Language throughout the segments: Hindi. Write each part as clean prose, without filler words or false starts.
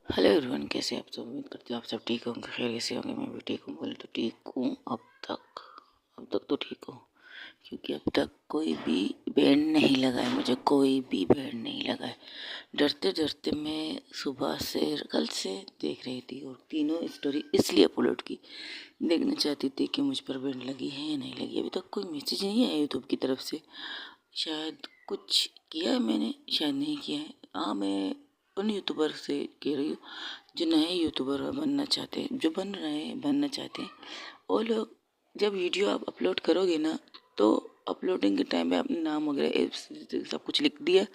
हेलो एवरीवन, कैसे आप सब? उम्मीद करते हो आप सब ठीक होंगे, खैर कैसे होंगे। मैं भी ठीक हूँ, बोले तो ठीक हूँ। अब तक तो ठीक हूँ, क्योंकि अब तक कोई भी बैंड नहीं लगा है, मुझे कोई भी बैंड नहीं लगा है। डरते डरते मैं सुबह से कल से देख रही थी और तीनों स्टोरी इसलिए अपलोड की, देखना चाहती थी कि मुझ पर बैंड लगी है या नहीं लगी। अभी तक कोई मैसेज नहीं आया यूट्यूब की तरफ से। शायद कुछ किया है मैंने, शायद नहीं किया है। हाँ, मैं उन यूट्यूबर से कह रही हूँ जो नए यूट्यूबर बनना चाहते हैं, जो बनना चाहते हैं। वो लोग जब वीडियो आप अपलोड करोगे ना, तो अपलोडिंग के टाइम पे अपने नाम वगैरह सब कुछ लिख दिया।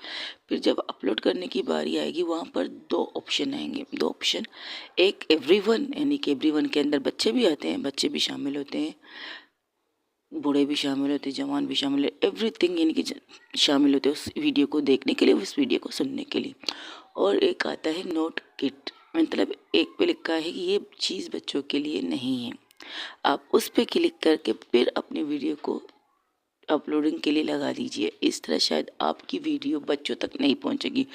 फिर जब अपलोड करने की बारी आएगी, वहाँ पर दो ऑप्शन आएंगे, दो ऑप्शन। एक एवरीवन, यानी कि एवरीवन के अंदर बच्चे भी आते हैं, बच्चे भी शामिल होते हैं, बूढ़े भी शामिल होते हैं, जवान भी शामिल है, एवरीथिंग, यानी कि शामिल होते हैं उस वीडियो को देखने के लिए, उस वीडियो को सुनने के लिए। और एक आता है नोट किट, मतलब एक पे लिखा है कि ये चीज़ बच्चों के लिए नहीं है। आप उस पे क्लिक करके फिर अपनी वीडियो को अपलोडिंग के लिए लगा दीजिए। इस तरह शायद आपकी वीडियो बच्चों तक नहीं पहुंचेगी,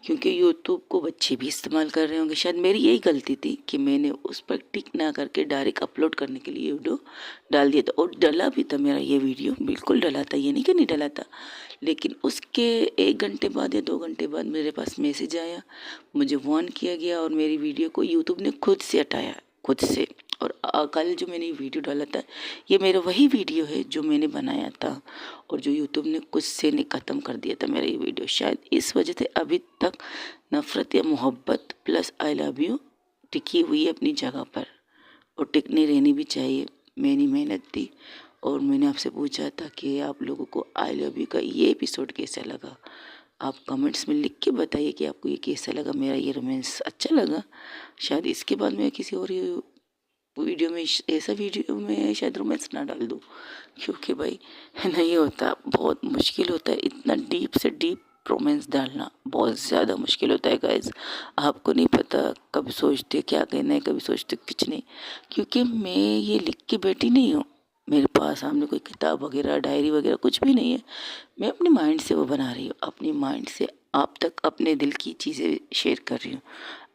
क्योंकि यूट्यूब को बच्चे भी इस्तेमाल कर रहे होंगे। शायद मेरी यही गलती थी कि मैंने उस पर टिक ना करके डायरेक्ट अपलोड करने के लिए वीडियो डाल दिया था। और डला भी था मेरा ये वीडियो, बिल्कुल डला था, ये नहीं कि नहीं डला था। लेकिन उसके 1 घंटे बाद या 2 घंटे बाद मेरे पास मैसेज आया, मुझे वार्न किया गया और मेरी वीडियो को यूट्यूब ने खुद से हटाया, खुद से। और कल जो मैंने वीडियो डाला था, ये मेरा वही वीडियो है जो मैंने बनाया था और जो यूट्यूब ने खुद से ने ख़त्म कर दिया था मेरा ये वीडियो। शायद इस वजह से अभी तक नफ़रत या मोहब्बत प्लस आई लव यू टिकी हुई है अपनी जगह पर, और टिकनी रहनी भी चाहिए। मैंने मेहनत दी और मैंने आपसे पूछा था कि आप लोगों को आई लव यू का ये एपिसोड कैसा लगा। आप कमेंट्स में लिख के बताइए कि आपको ये कैसा लगा, मेरा ये रोमांस अच्छा लगा। शायद इसके बाद मैं किसी और वीडियो में, ऐसा वीडियो में शायद रोमांस ना डाल दूँ, क्योंकि भाई नहीं होता, बहुत मुश्किल होता है इतना डीप से डीप रोमांस डालना, बहुत ज़्यादा मुश्किल होता है गाइज। आपको नहीं पता, कभी सोचते क्या कहना है, कभी सोचते कुछ नहीं। क्योंकि मैं ये लिख के बैठी नहीं हूँ, मेरे पास सामने कोई किताब वगैरह डायरी वगैरह कुछ भी नहीं है। मैं अपने माइंड से वो बना रही हूँ, अपनी माइंड से आप तक अपने दिल की चीज़ें शेयर कर रही हूँ।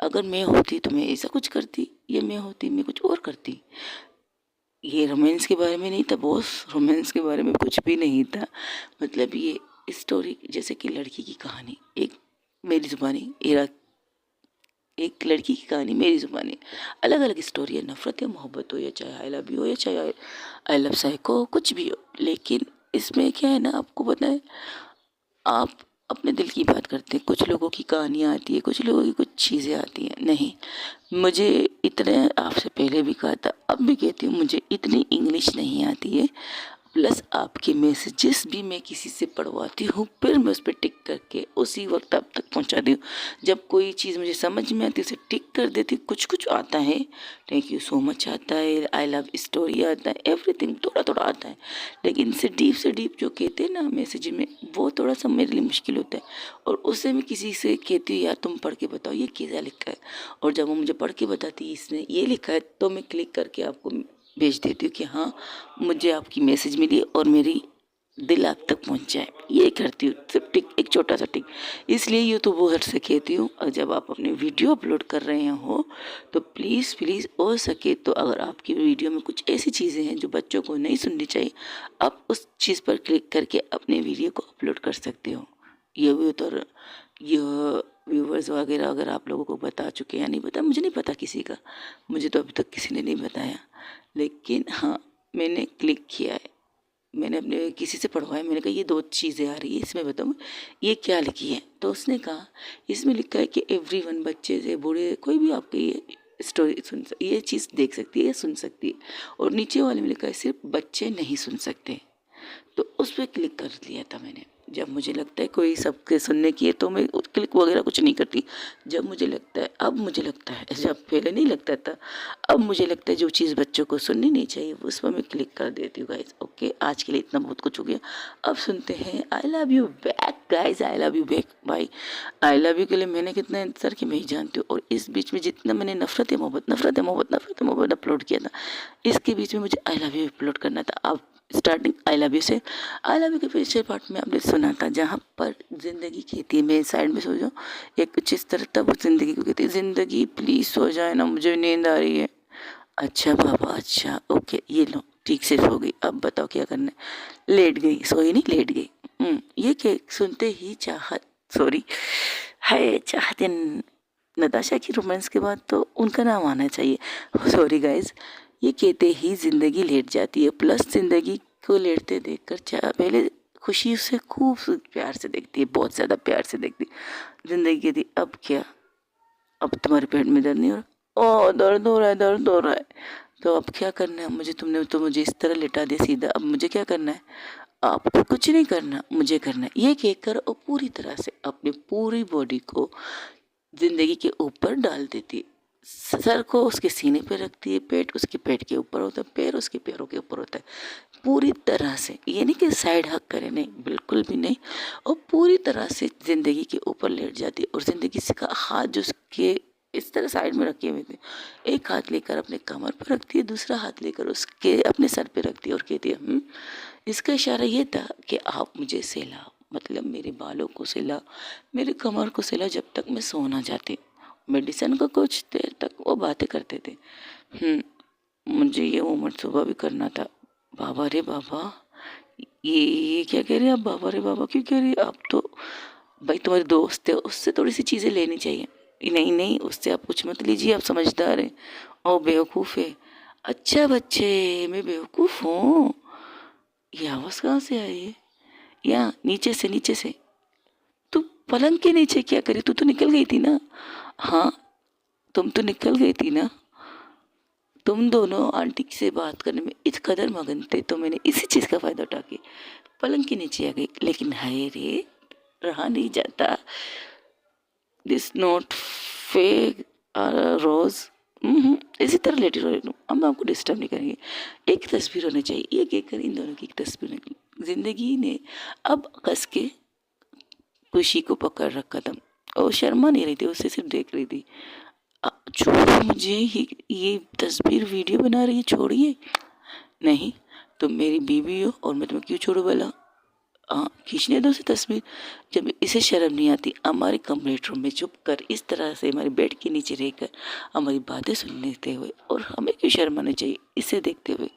अगर मैं होती तो मैं ऐसा कुछ करती, या मैं होती मैं कुछ और करती। ये रोमांस के बारे में नहीं था बॉस, रोमांस के बारे में कुछ भी नहीं था। मतलब ये स्टोरी जैसे कि लड़की की कहानी, एक मेरी ज़ुबानी, एक लड़की की कहानी मेरी ज़ुबानी, अलग अलग स्टोरी है। नफ़रत या मोहब्बत हो, या चाहे आई लव यू हो, या चाहे आई लव साइको हो, कुछ भी हो। लेकिन इसमें क्या है ना, आपको पता है, आप अपने दिल की बात करते हैं। कुछ लोगों की कहानियाँ आती है, कुछ लोगों की कुछ चीज़ें आती हैं। नहीं, मुझे इतने आपसे पहले भी कहा था, अब भी कहती हूँ, मुझे इतनी इंग्लिश नहीं आती है। प्लस आपके मैसेजेस भी मैं किसी से पढ़वाती हूँ, फिर मैं उस पर टिक करके उसी वक्त आप तक पहुँचाती हूँ। जब कोई चीज़ मुझे समझ में आती है उसे टिक कर देती हूँ। कुछ कुछ आता है, थैंक यू सो मच आता है, आई लव स्टोरी आता है, एवरीथिंग थोड़ा थोड़ा आता है। लेकिन से डीप जो कहते हैं ना मैसेज में, वो थोड़ा सा मेरे लिए मुश्किल होता है। और उससे मैं किसी से कहती हूँ, यार तुम पढ़ के बताओ ये क्या लिखा है। और जब वो मुझे पढ़ के बताती है इसने ये लिखा है, तो मैं क्लिक करके आपको भेज देती हूँ कि हाँ, मुझे आपकी मैसेज मिली और मेरी दिल आप तक पहुँच जाए। ये करती हूँ, सिर्फ टिक, एक छोटा सा टिक। इसलिए ये तो वो हर से कहती हूँ, और जब आप अपनी वीडियो अपलोड कर रहे हो तो प्लीज़ प्लीज़ हो सके तो, अगर आपकी वीडियो में कुछ ऐसी चीज़ें हैं जो बच्चों को नहीं सुननी चाहिए, आप उस चीज़ पर क्लिक करके अपने वीडियो को अपलोड कर सकते हो। ये भी तो, ये व्यूवर्स वगैरह अगर आप लोगों को बता चुके हैं या नहीं पता, मुझे नहीं पता किसी का, मुझे तो अभी तक किसी ने नहीं बताया। लेकिन हाँ, मैंने क्लिक किया है, मैंने अपने किसी से पढ़वाया, मैंने कहा ये दो चीज़ें आ रही है, इसमें बताओ ये क्या लिखी है। तो उसने कहा इसमें लिखा है कि एवरीवन, बच्चे से बूढ़े, कोई भी आपकी ये स्टोरी ये चीज़ देख सकती है या सुन सकती है। और नीचे वाले में लिखा है सिर्फ बच्चे नहीं सुन सकते। तो उस पर क्लिक कर लिया था मैंने। जब मुझे लगता है कोई सबके सुनने की है तो मैं क्लिक वगैरह कुछ नहीं करती। जब मुझे लगता है, अब मुझे लगता है, जब पहले नहीं लगता था, अब मुझे लगता है जो चीज़ बच्चों को सुननी नहीं चाहिए उस पर मैं क्लिक कर देती हूँ गाइज। ओके, आज के लिए इतना बहुत कुछ हो गया। अब सुनते हैं I love you back guys, I love you back भाई। आई लव यू के लिए मैंने कितना इंतजार किया मैं ही जानती हूँ। और इस बीच में जितना मैंने नफरत है मोहब्बत अपलोड किया था, इसके बीच में मुझे आई लव यू अपलोड करना था। अब स्टार्टिंग आई लव यू से। आई लव यू के पीछे पार्ट में आपने सुना था जहाँ पर जिंदगी कहती है, मेरे साइड में सो जाओ, एक कुछ इस तरह, तब जिंदगी को कहती है जिंदगी प्लीज सो जाए ना, मुझे नींद आ रही है। अच्छा बाबा, अच्छा ओके, ये लो ठीक से सो गई, अब बताओ क्या करना है। लेट गई, सोई नहीं, लेट गई। ये क्या सुनते ही चाहत, सॉरी, है चाहते नताशा की रोमांस के बाद तो उनका नाम आना चाहिए, सॉरी गाइज। ये कहते ही जिंदगी लेट जाती है, प्लस जिंदगी को लेटते देखकर पहले खुशी से खूब प्यार से देखती है, बहुत ज़्यादा प्यार से देखती है। जिंदगी कहती अब क्या, अब तुम्हारे पेट में दर्द नहीं हो रहा, ओ दर्द हो रहा है, दर्द हो रहा है, तो अब क्या करना है मुझे, तुमने तो मुझे इस तरह लिटा दिया सीधा, अब मुझे क्या करना है। आपको कुछ नहीं करना, मुझे करना है, ये कहकर वो पूरी तरह से अपनी पूरी बॉडी को जिंदगी के ऊपर डाल देती है। सर को उसके सीने पे रखती है, पेट उसके पेट के ऊपर होता है, पैर उसके पैरों के ऊपर होता है, पूरी तरह से। ये नहीं कि साइड हक करे, नहीं, बिल्कुल भी नहीं। और पूरी तरह से जिंदगी के ऊपर लेट जाती है, और जिंदगी से का हाथ जो उसके इस तरह साइड में रखे हुए थे, एक हाथ लेकर अपने कमर पर रखती है, दूसरा हाथ लेकर उसके अपने सर पे रखती है और कहती है इसका इशारा ये था कि आप मुझे सहलाओ, मतलब मेरे बालों को सहलाओ, मेरे कमर को सहलाओ, जब तक मैं सो ना जाती। मेडिसिन का कुछ देर तक वो बातें करते थे। मुझे ये मोमेंट सुबह भी करना था। बाबा रे बाबा, ये क्या कह रहे हैं आप, बाबा रे बाबा क्यों कह रही है आप, तो भाई तुम्हारे दोस्त है, उससे थोड़ी सी चीज़ें लेनी चाहिए। नहीं नहीं, उससे आप कुछ मत लीजिए, आप समझदार हैं। ओ बेवकूफ़ है। अच्छा बच्चे, मैं बेवकूफ़ हूँ। ये आवाज़ कहाँ से आई है, या नीचे से, नीचे से। तू पलंग के नीचे क्या करी, तू तो निकल गई थी ना। हाँ, तुम तो निकल गई थी ना। तुम दोनों आंटी से बात करने में इस कदर मगन थे, तो मैंने इसी चीज़ का फ़ायदा उठा के पलंग के नीचे आ गई। लेकिन हाय रे, रहा नहीं जाता। दिस नॉट फेक रोज। इसी तरह लेटी रहो, हम आपको डिस्टर्ब नहीं करेंगे। एक तस्वीर होनी चाहिए, ये कहकर इन दोनों की एक तस्वीर निकली। जिंदगी ने अब कस के खुशी को पकड़ रखा था, और शर्मा नहीं रही थी, उसे सिर्फ देख रही थी। छोड़ो मुझे, ये तस्वीर वीडियो बना रही है, छोड़िए। नहीं, तुम मेरी बीवी हो और मैं तुम्हें क्यों छोड़ू भला। हाँ, खींचने दो उसे तस्वीर। जब इसे शर्म नहीं आती हमारे कमरे रूम में चुप कर इस तरह से हमारे बेड के नीचे रहकर हमारी बातें सुन लेते हुए, और हमें क्यों शर्म आनी चाहिए इसे देखते हुए।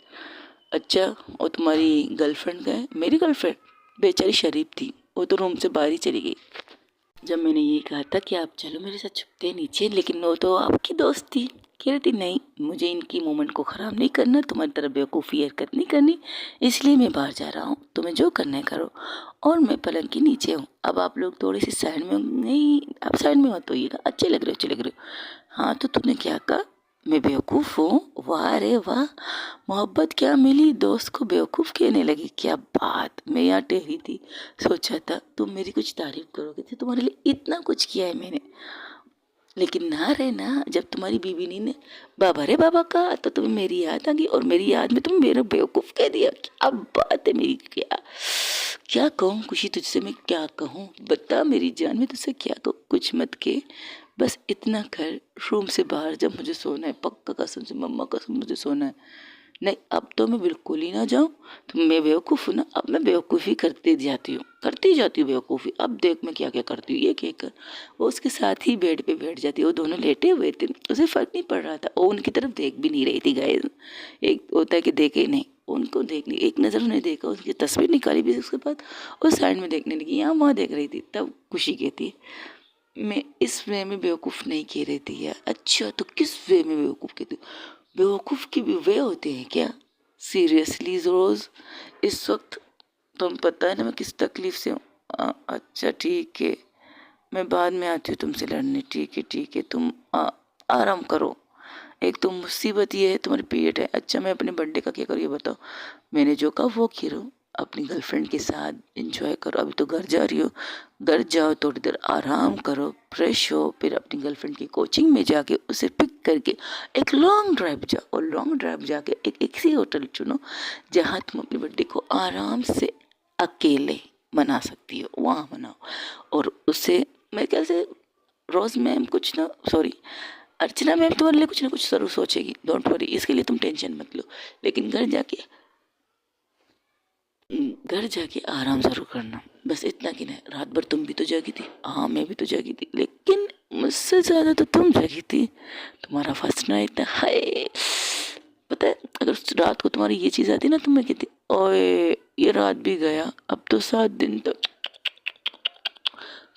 अच्छा, और तुम्हारी गर्लफ्रेंड का है। मेरी गर्लफ्रेंड बेचारी शरीफ थी, वो तो रूम से बाहर ही चली गई। जब मैंने ये कहा था कि आप चलो मेरे साथ छुपते नीचे, लेकिन वो तो आपकी दोस्त थी, कह रही थी नहीं मुझे इनकी मोमेंट को ख़राब नहीं करना, तुम्हारी तरह बेवकूफ़ी हरकत नहीं करनी, इसलिए मैं बाहर जा रहा हूँ, तुम्हें जो करना है करो। और मैं पलंग के नीचे हूँ, अब आप लोग थोड़ी सी साइड में, नहीं आप साइड में मत होइएगा, अच्छे लग रहे हो, अच्छे लग रहे हो। हाँ, तो तुमने क्या कहा, मैं बेवकूफ़ हूँ। वाह रे वाह, मोहब्बत क्या मिली, दोस्त को बेवकूफ़ कहने लगी, क्या बात। मैं यहाँ ठहरी थी, सोचा था तुम मेरी कुछ तारीफ करोगे, तो तुम्हारे लिए इतना कुछ किया है मैंने, लेकिन ना रे ना, जब तुम्हारी बीवी ने बाबा रे बाबा कहा तो तुम्हें मेरी याद आ गई, और मेरी याद में तुम मेरे बेवकूफ़ कह दिया। क्या बात है मेरी, क्या क्या कहूँ खुशी तुझसे, मैं क्या कहूँ, बता मेरी जान, मैं तुझसे क्या कहूँ, कुछ मत के, बस इतना कर, रूम से बाहर जब मुझे सोना है, पक्का कसम से, मम्मा कसम मुझे सोना है। नहीं, अब तो मैं बिल्कुल ही ना जाऊँ, तो मैं बेवकूफ़ हूँ ना, अब मैं बेवकूफ़ी करती जाती हूँ बेवकूफ़ी। अब देख मैं क्या क्या करती हूँ, ये कहकर वो उसके साथ ही बेड पे बैठ जाती है। वो दोनों लेटे हुए थे, उसे फ़र्क नहीं पड़ रहा था, वो उनकी तरफ देख भी नहीं रही थी गाइस। एक होता है कि देखे ही नहीं, उनको देखने एक नज़र उन्हें देखा, उसकी तस्वीर निकाली भी उसके बाद, उस साइड में देखने लगी, यहाँ वहाँ देख रही थी। तब खुशी कहती है मैं इस वे में बेवकूफ़ नहीं कह रही थी यार। अच्छा, तो किस वे में बेवकूफ़ कहती हूँ, बेवकूफ़ के भी वे होते हैं क्या। सीरियसली रोज़, इस वक्त तुम पता है ना मैं किस तकलीफ़ से हूँ। अच्छा ठीक है, मैं बाद में आती हूँ तुमसे लड़ने, ठीक है ठीक है, तुम आराम करो। एक तो मुसीबत ये है तुम्हारी पीरियड है। अच्छा, मैं अपने बर्थडे का क्या करूँ ये बताओ। मैंने जो कहा वो करो, अपनी गर्लफ्रेंड के साथ एंजॉय करो। अभी तो घर जा रही हो, घर जाओ, थोड़ी देर आराम करो, फ्रेश हो, फिर अपनी गर्लफ्रेंड की कोचिंग में जाके उसे पिक करके एक लॉन्ग ड्राइव जाओ, और लॉन्ग ड्राइव जाके एक ऐसी होटल चुनो जहाँ तुम अपने बर्थडे को आराम से अकेले मना सकती हो, वहाँ मनाओ। और उससे मेरे ख्याल से रोज़ मैम कुछ ना, सॉरी, अर्चना मैम तुम्हारे लिए कुछ ना कुछ जरूर सोचेगी, डोंट वरी, इसके लिए तुम टेंशन मत लो। लेकिन घर जाके घर जाके आराम ज़रूर करना, बस इतना कि नहीं। रात भर तुम भी तो जागी थी, हाँ मैं भी तो जागी थी, लेकिन मुझसे ज़्यादा तो तुम जागी थी। तुम्हारा फर्स्ट नाइट था, हाय। पता है, अगर रात को तुम्हारी ये चीज़ आती ना, तो मैं कहती ओए ये रात भी गया, अब तो 7 दिन तो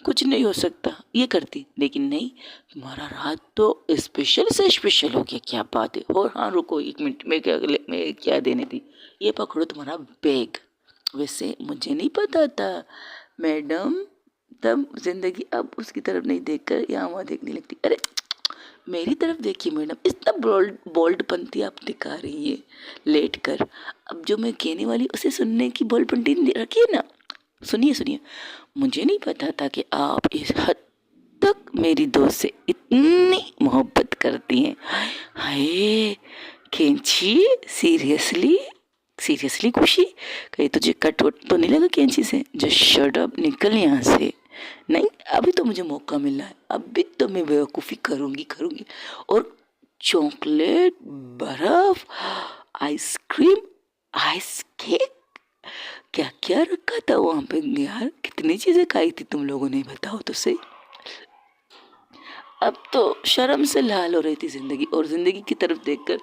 कुछ नहीं हो सकता, ये करती। लेकिन नहीं, तुम्हारा रात तो स्पेशल से स्पेशल हो गया, क्या बात है। और हाँ रुको 1 मिनट, मैं क्या देने थी, ये पकड़ो तुम्हारा बैग। वैसे मुझे नहीं पता था मैडम, तब जिंदगी अब उसकी तरफ नहीं देखकर यहाँ वहाँ देखने लगती। अरे मेरी तरफ देखिए मैडम, इतना बोल्डपंती आप दिखा रही है लेट कर। अब जो मैं कहने वाली उसे सुनने की बोल्डपंती रखिए ना। सुनिए सुनिए, मुझे नहीं पता था कि आप इस हद तक मेरी दोस्त से इतनी मोहब्बत करती हैं। हाय कैंची, सीरियसली सीरियसली खुशी, कहीं तुझे कट वट तो नहीं लगा कैंची से? जस्ट शट अप, निकल यहाँ से। नहीं, अभी तो मुझे मौका मिला है, अभी तो मैं बेवकूफ़ी करूँगी करूँगी। और चॉकलेट, बर्फ, आइसक्रीम, आइस केक, क्या क्या रखा था वहाँ पे यार, कितनी चीज़ें खाई थी तुम लोगों ने, बताओ तो सही। अब तो शर्म से लाल हो रही थी जिंदगी, और जिंदगी की तरफ देखकर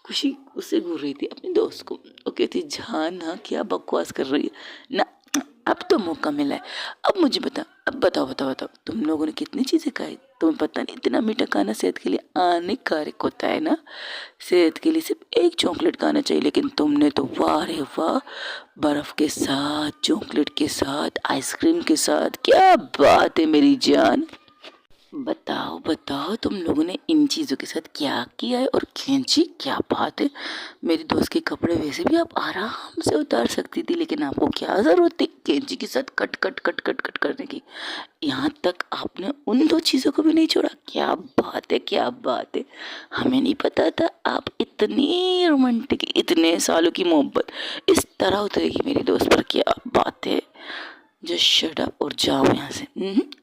खुशी उससे घूर रही थी अपने दोस्त को। वो कहती जान ना क्या बकवास कर रही है ना, अब तो मौका मिला है। अब मुझे बता, अब बताओ बताओ बताओ, तुम लोगों ने कितनी चीज़ें खाई? तुम्हें पता नहीं इतना मीठा खाना सेहत के लिए हानिकारक होता है ना। सेहत के लिए सिर्फ एक चॉकलेट खाना चाहिए, लेकिन तुमने तो वाह रे वाह, बर्फ़ के साथ, चॉकलेट के साथ, आइसक्रीम के साथ, क्या बात है मेरी जान। बताओ बताओ, तुम लोगों ने इन चीज़ों के साथ क्या किया है? और खींची, क्या बात है। मेरी दोस्त के कपड़े वैसे भी आप आराम से उतार सकती थी, लेकिन आपको क्या ज़रूरत थी कैंची के साथ cut cut cut cut cut करने की? यहाँ तक आपने उन 2 चीज़ों को भी नहीं छोड़ा, क्या बात है क्या बात है। हमें नहीं पता था आप इतनी रोमांटिक, इतने सालों की मोहब्बत इस तरह उतरेगी मेरी दोस्त पर, क्या बात है। जस्ट शट अप और जाओ यहाँ से।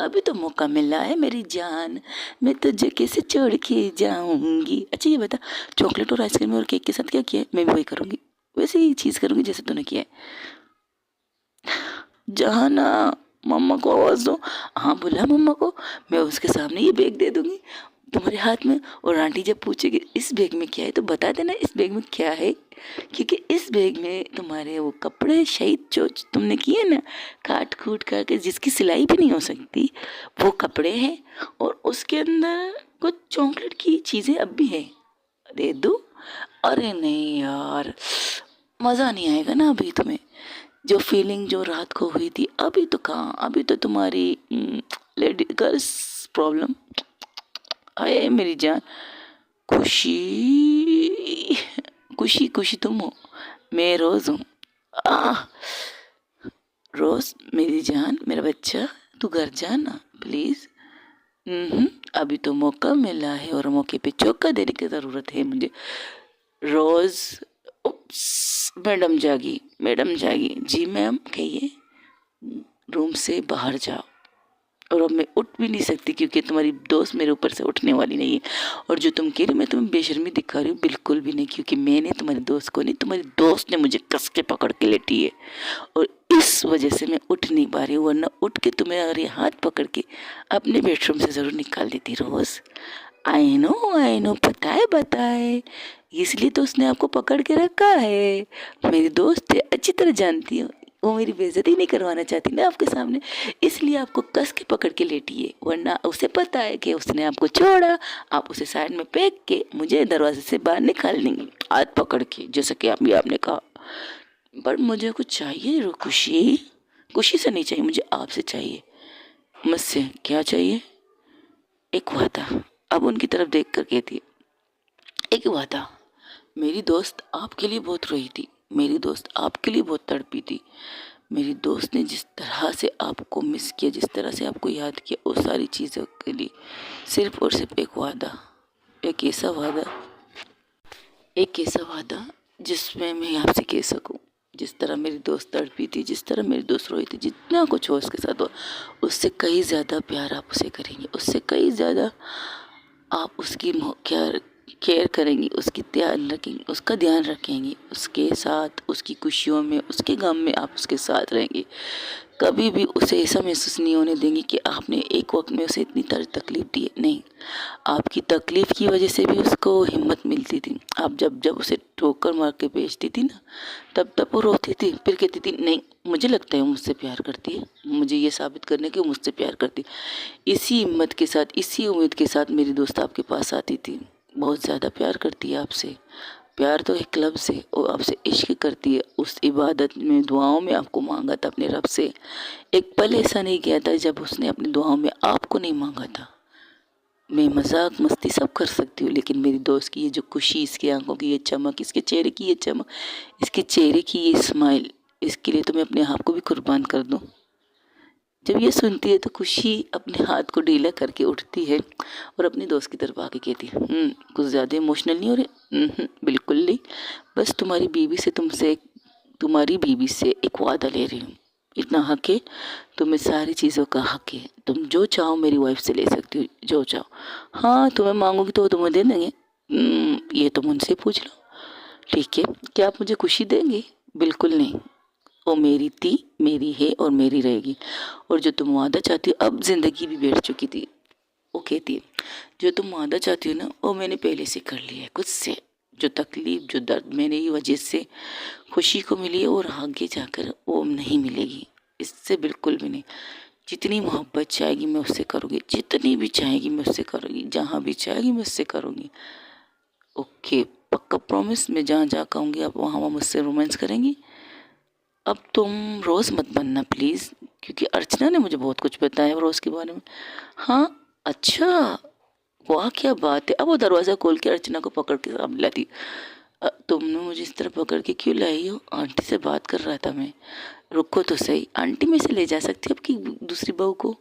अभी तो मौका मिला है मेरी जान, मैं तुझे कैसे छोड़ के जाऊंगी। अच्छा ये बता, चॉकलेट और आइसक्रीम और केक के साथ क्या किया है? मैं भी वही करूंगी, वैसे ही चीज़ करूंगी जैसे तूने किया है। जहाना, मम्मा को आवाज़ दो। हाँ बुला मम्मा को, मैं उसके सामने ये बैग दे दूंगी तुम्हारे हाथ में, और आंटी जब पूछेगी इस बैग में क्या है, तो बता देना इस बैग में क्या है, क्योंकि इस बैग में तुम्हारे वो कपड़े शहीद जो तुमने किए ना, काट कूट करके, जिसकी सिलाई भी नहीं हो सकती, वो कपड़े हैं। और उसके अंदर कुछ चॉकलेट की चीज़ें अब भी हैं, दे दो। अरे नहीं यार, मज़ा नहीं आएगा ना अभी तुम्हें, जो फीलिंग जो रात को हुई थी अभी तो कहाँ, अभी तो तुम्हारी लेडी गर्ल्स प्रॉब्लम। आए मेरी जान, खुशी, खुशी खुशी तुम हो, मैं रोज़ हूँ। आह, रोज़ मेरी जान, मेरा बच्चा, तू घर जाना प्लीज़। अभी तो मौका मिला है, और मौके पे चौका देने की ज़रूरत है मुझे। रोज़, उप्स, मैडम जागी, मैडम जागी, जी मैम कहिए। रूम से बाहर जाओ। और अब मैं उठ भी नहीं सकती, क्योंकि तुम्हारी दोस्त मेरे ऊपर से उठने वाली नहीं है। और जो तुम कह रही हो मैं तुम्हें बेशर्मी दिखा रही हूँ, बिल्कुल भी नहीं, क्योंकि मैंने तुम्हारी दोस्त को नहीं, तुम्हारी दोस्त ने मुझे कस के पकड़ के लेटी है, और इस वजह से मैं उठ नहीं पा रही हूँ। वरना उठ के तुम्हें अगर ये हाथ पकड़ के अपने बेडरूम से ज़रूर निकाल देती रोज़। आई नो, पता है, इसलिए तो उसने आपको पकड़ के रखा है। मेरी दोस्त है, अच्छी तरह जानती हूँ, वो मेरी बेइज्जती नहीं करवाना चाहती ना आपके सामने, इसलिए आपको कस के पकड़ के लेटी है। वरना उसे पता है कि उसने आपको छोड़ा, आप उसे साइड में फेंक के मुझे दरवाजे से बाहर निकाल देंगी हाथ पकड़ के, जैसा कि आपने कहा। पर मुझे कुछ चाहिए खुशी, खुशी से नहीं चाहिए, मुझे आपसे चाहिए। मुझसे क्या चाहिए? एक वादा। अब उनकी तरफ देख कर कहती है, एक वादा। मेरी दोस्त आपके लिए बहुत रोई थी, मेरी दोस्त आपके लिए बहुत तड़पी थी, मेरी दोस्त ने जिस तरह से आपको मिस किया, जिस तरह से आपको याद किया, उस सारी चीज़ों के लिए सिर्फ और सिर्फ एक वादा, एक ऐसा वादा, एक ऐसा वादा जिसमें मैं आपसे कह सकूं, जिस तरह मेरी दोस्त तड़पी थी, जिस तरह मेरी दोस्त रोई थी, जितना कुछ हो उसके साथ हो, उससे कई ज़्यादा प्यार आप उसे करेंगे, उससे कई ज़्यादा आप उसकी क्या केयर करेंगी, उसकी ध्यान रखेंगी, उसका ध्यान रखेंगी, उसके साथ, उसकी खुशियों में, उसके गम में आप उसके साथ रहेंगी। कभी भी उसे ऐसा महसूस नहीं होने देंगी कि आपने एक वक्त में उसे इतनी तकलीफ दी है। नहीं, आपकी तकलीफ की वजह से भी उसको हिम्मत मिलती थी। आप जब जब उसे ठोकर मार के बेचती थी ना, तब तब वो रोती थी, फिर कहती थी नहीं मुझे लगता है वो मुझसे प्यार करती है, मुझे ये साबित करने कि वो मुझसे प्यार करती है। इसी हिम्मत के साथ, इसी उम्मीद के साथ मेरी दोस्त आपके पास आती थी। बहुत ज़्यादा प्यार करती है आपसे, प्यार तो एक लफ्ज़ से, और आपसे इश्क करती है। उस इबादत में, दुआओं में आपको मांगा था अपने रब से। एक पल ऐसा नहीं किया था जब उसने अपनी दुआओं में आपको नहीं मांगा था। मैं मजाक मस्ती सब कर सकती हूँ, लेकिन मेरी दोस्त की ये जो खुशी, इसकी आंखों की ये चमक, इसके चेहरे की ये चमक, इसके चेहरे की ये स्माइल, इसके लिए तो मैं अपने आप को भी कुर्बान कर दूँ। जब ये सुनती है तो खुशी अपने हाथ को ढीला करके उठती है और अपनी दोस्त की तरफ आके कहती है, कुछ ज़्यादा इमोशनल नहीं हो रहे? बिल्कुल नहीं, बस तुम्हारी बीवी से एक वादा ले रही हूँ। इतना हक है, तुम्हें सारी चीज़ों का हक है, तुम जो चाहो मेरी वाइफ से ले सकती हो, जो चाहो। हाँ, तुम्हें मांगोगी तो तुम्हें दे देंगे। ये तुम उनसे पूछ लो। ठीक है, क्या आप मुझे खुशी देंगे? बिल्कुल नहीं, वो मेरी थी, मेरी है और मेरी रहेगी। और जो तुम वादा चाहती हो, अब जिंदगी भी बैठ चुकी थी। वो कहती है, जो तुम वादा चाहती हो ना, वो मैंने पहले से कर लिया है खुद से। जो तकलीफ, जो दर्द मेरी वजह से खुशी को मिली है, और आगे जाकर वो नहीं मिलेगी, इससे बिल्कुल भी नहीं। जितनी मोहब्बत चाहेगी मैं उससे करूँगी, जितनी भी चाहेगी मैं उससे करूँगी, जहाँ भी चाहेगी मैं उससे करूँगी। ओके, पक्का प्रॉमिस? मैं जहाँ जहाँ कहूँगी आप वहाँ वहाँ मुझसे रोमांस करेंगी। अब तुम रोज़ मत बनना प्लीज़, क्योंकि अर्चना ने मुझे बहुत कुछ बताया रोज़ के बारे में। हाँ, अच्छा, वाह क्या बात है। अब वो दरवाज़ा खोल के अर्चना को पकड़ के सामने लाती। तुमने मुझे इस तरह पकड़ के क्यों लाई हो? आंटी से बात कर रहा था मैं। रुको तो सही, आंटी में से ले जा सकती है आपकी दूसरी बहू को?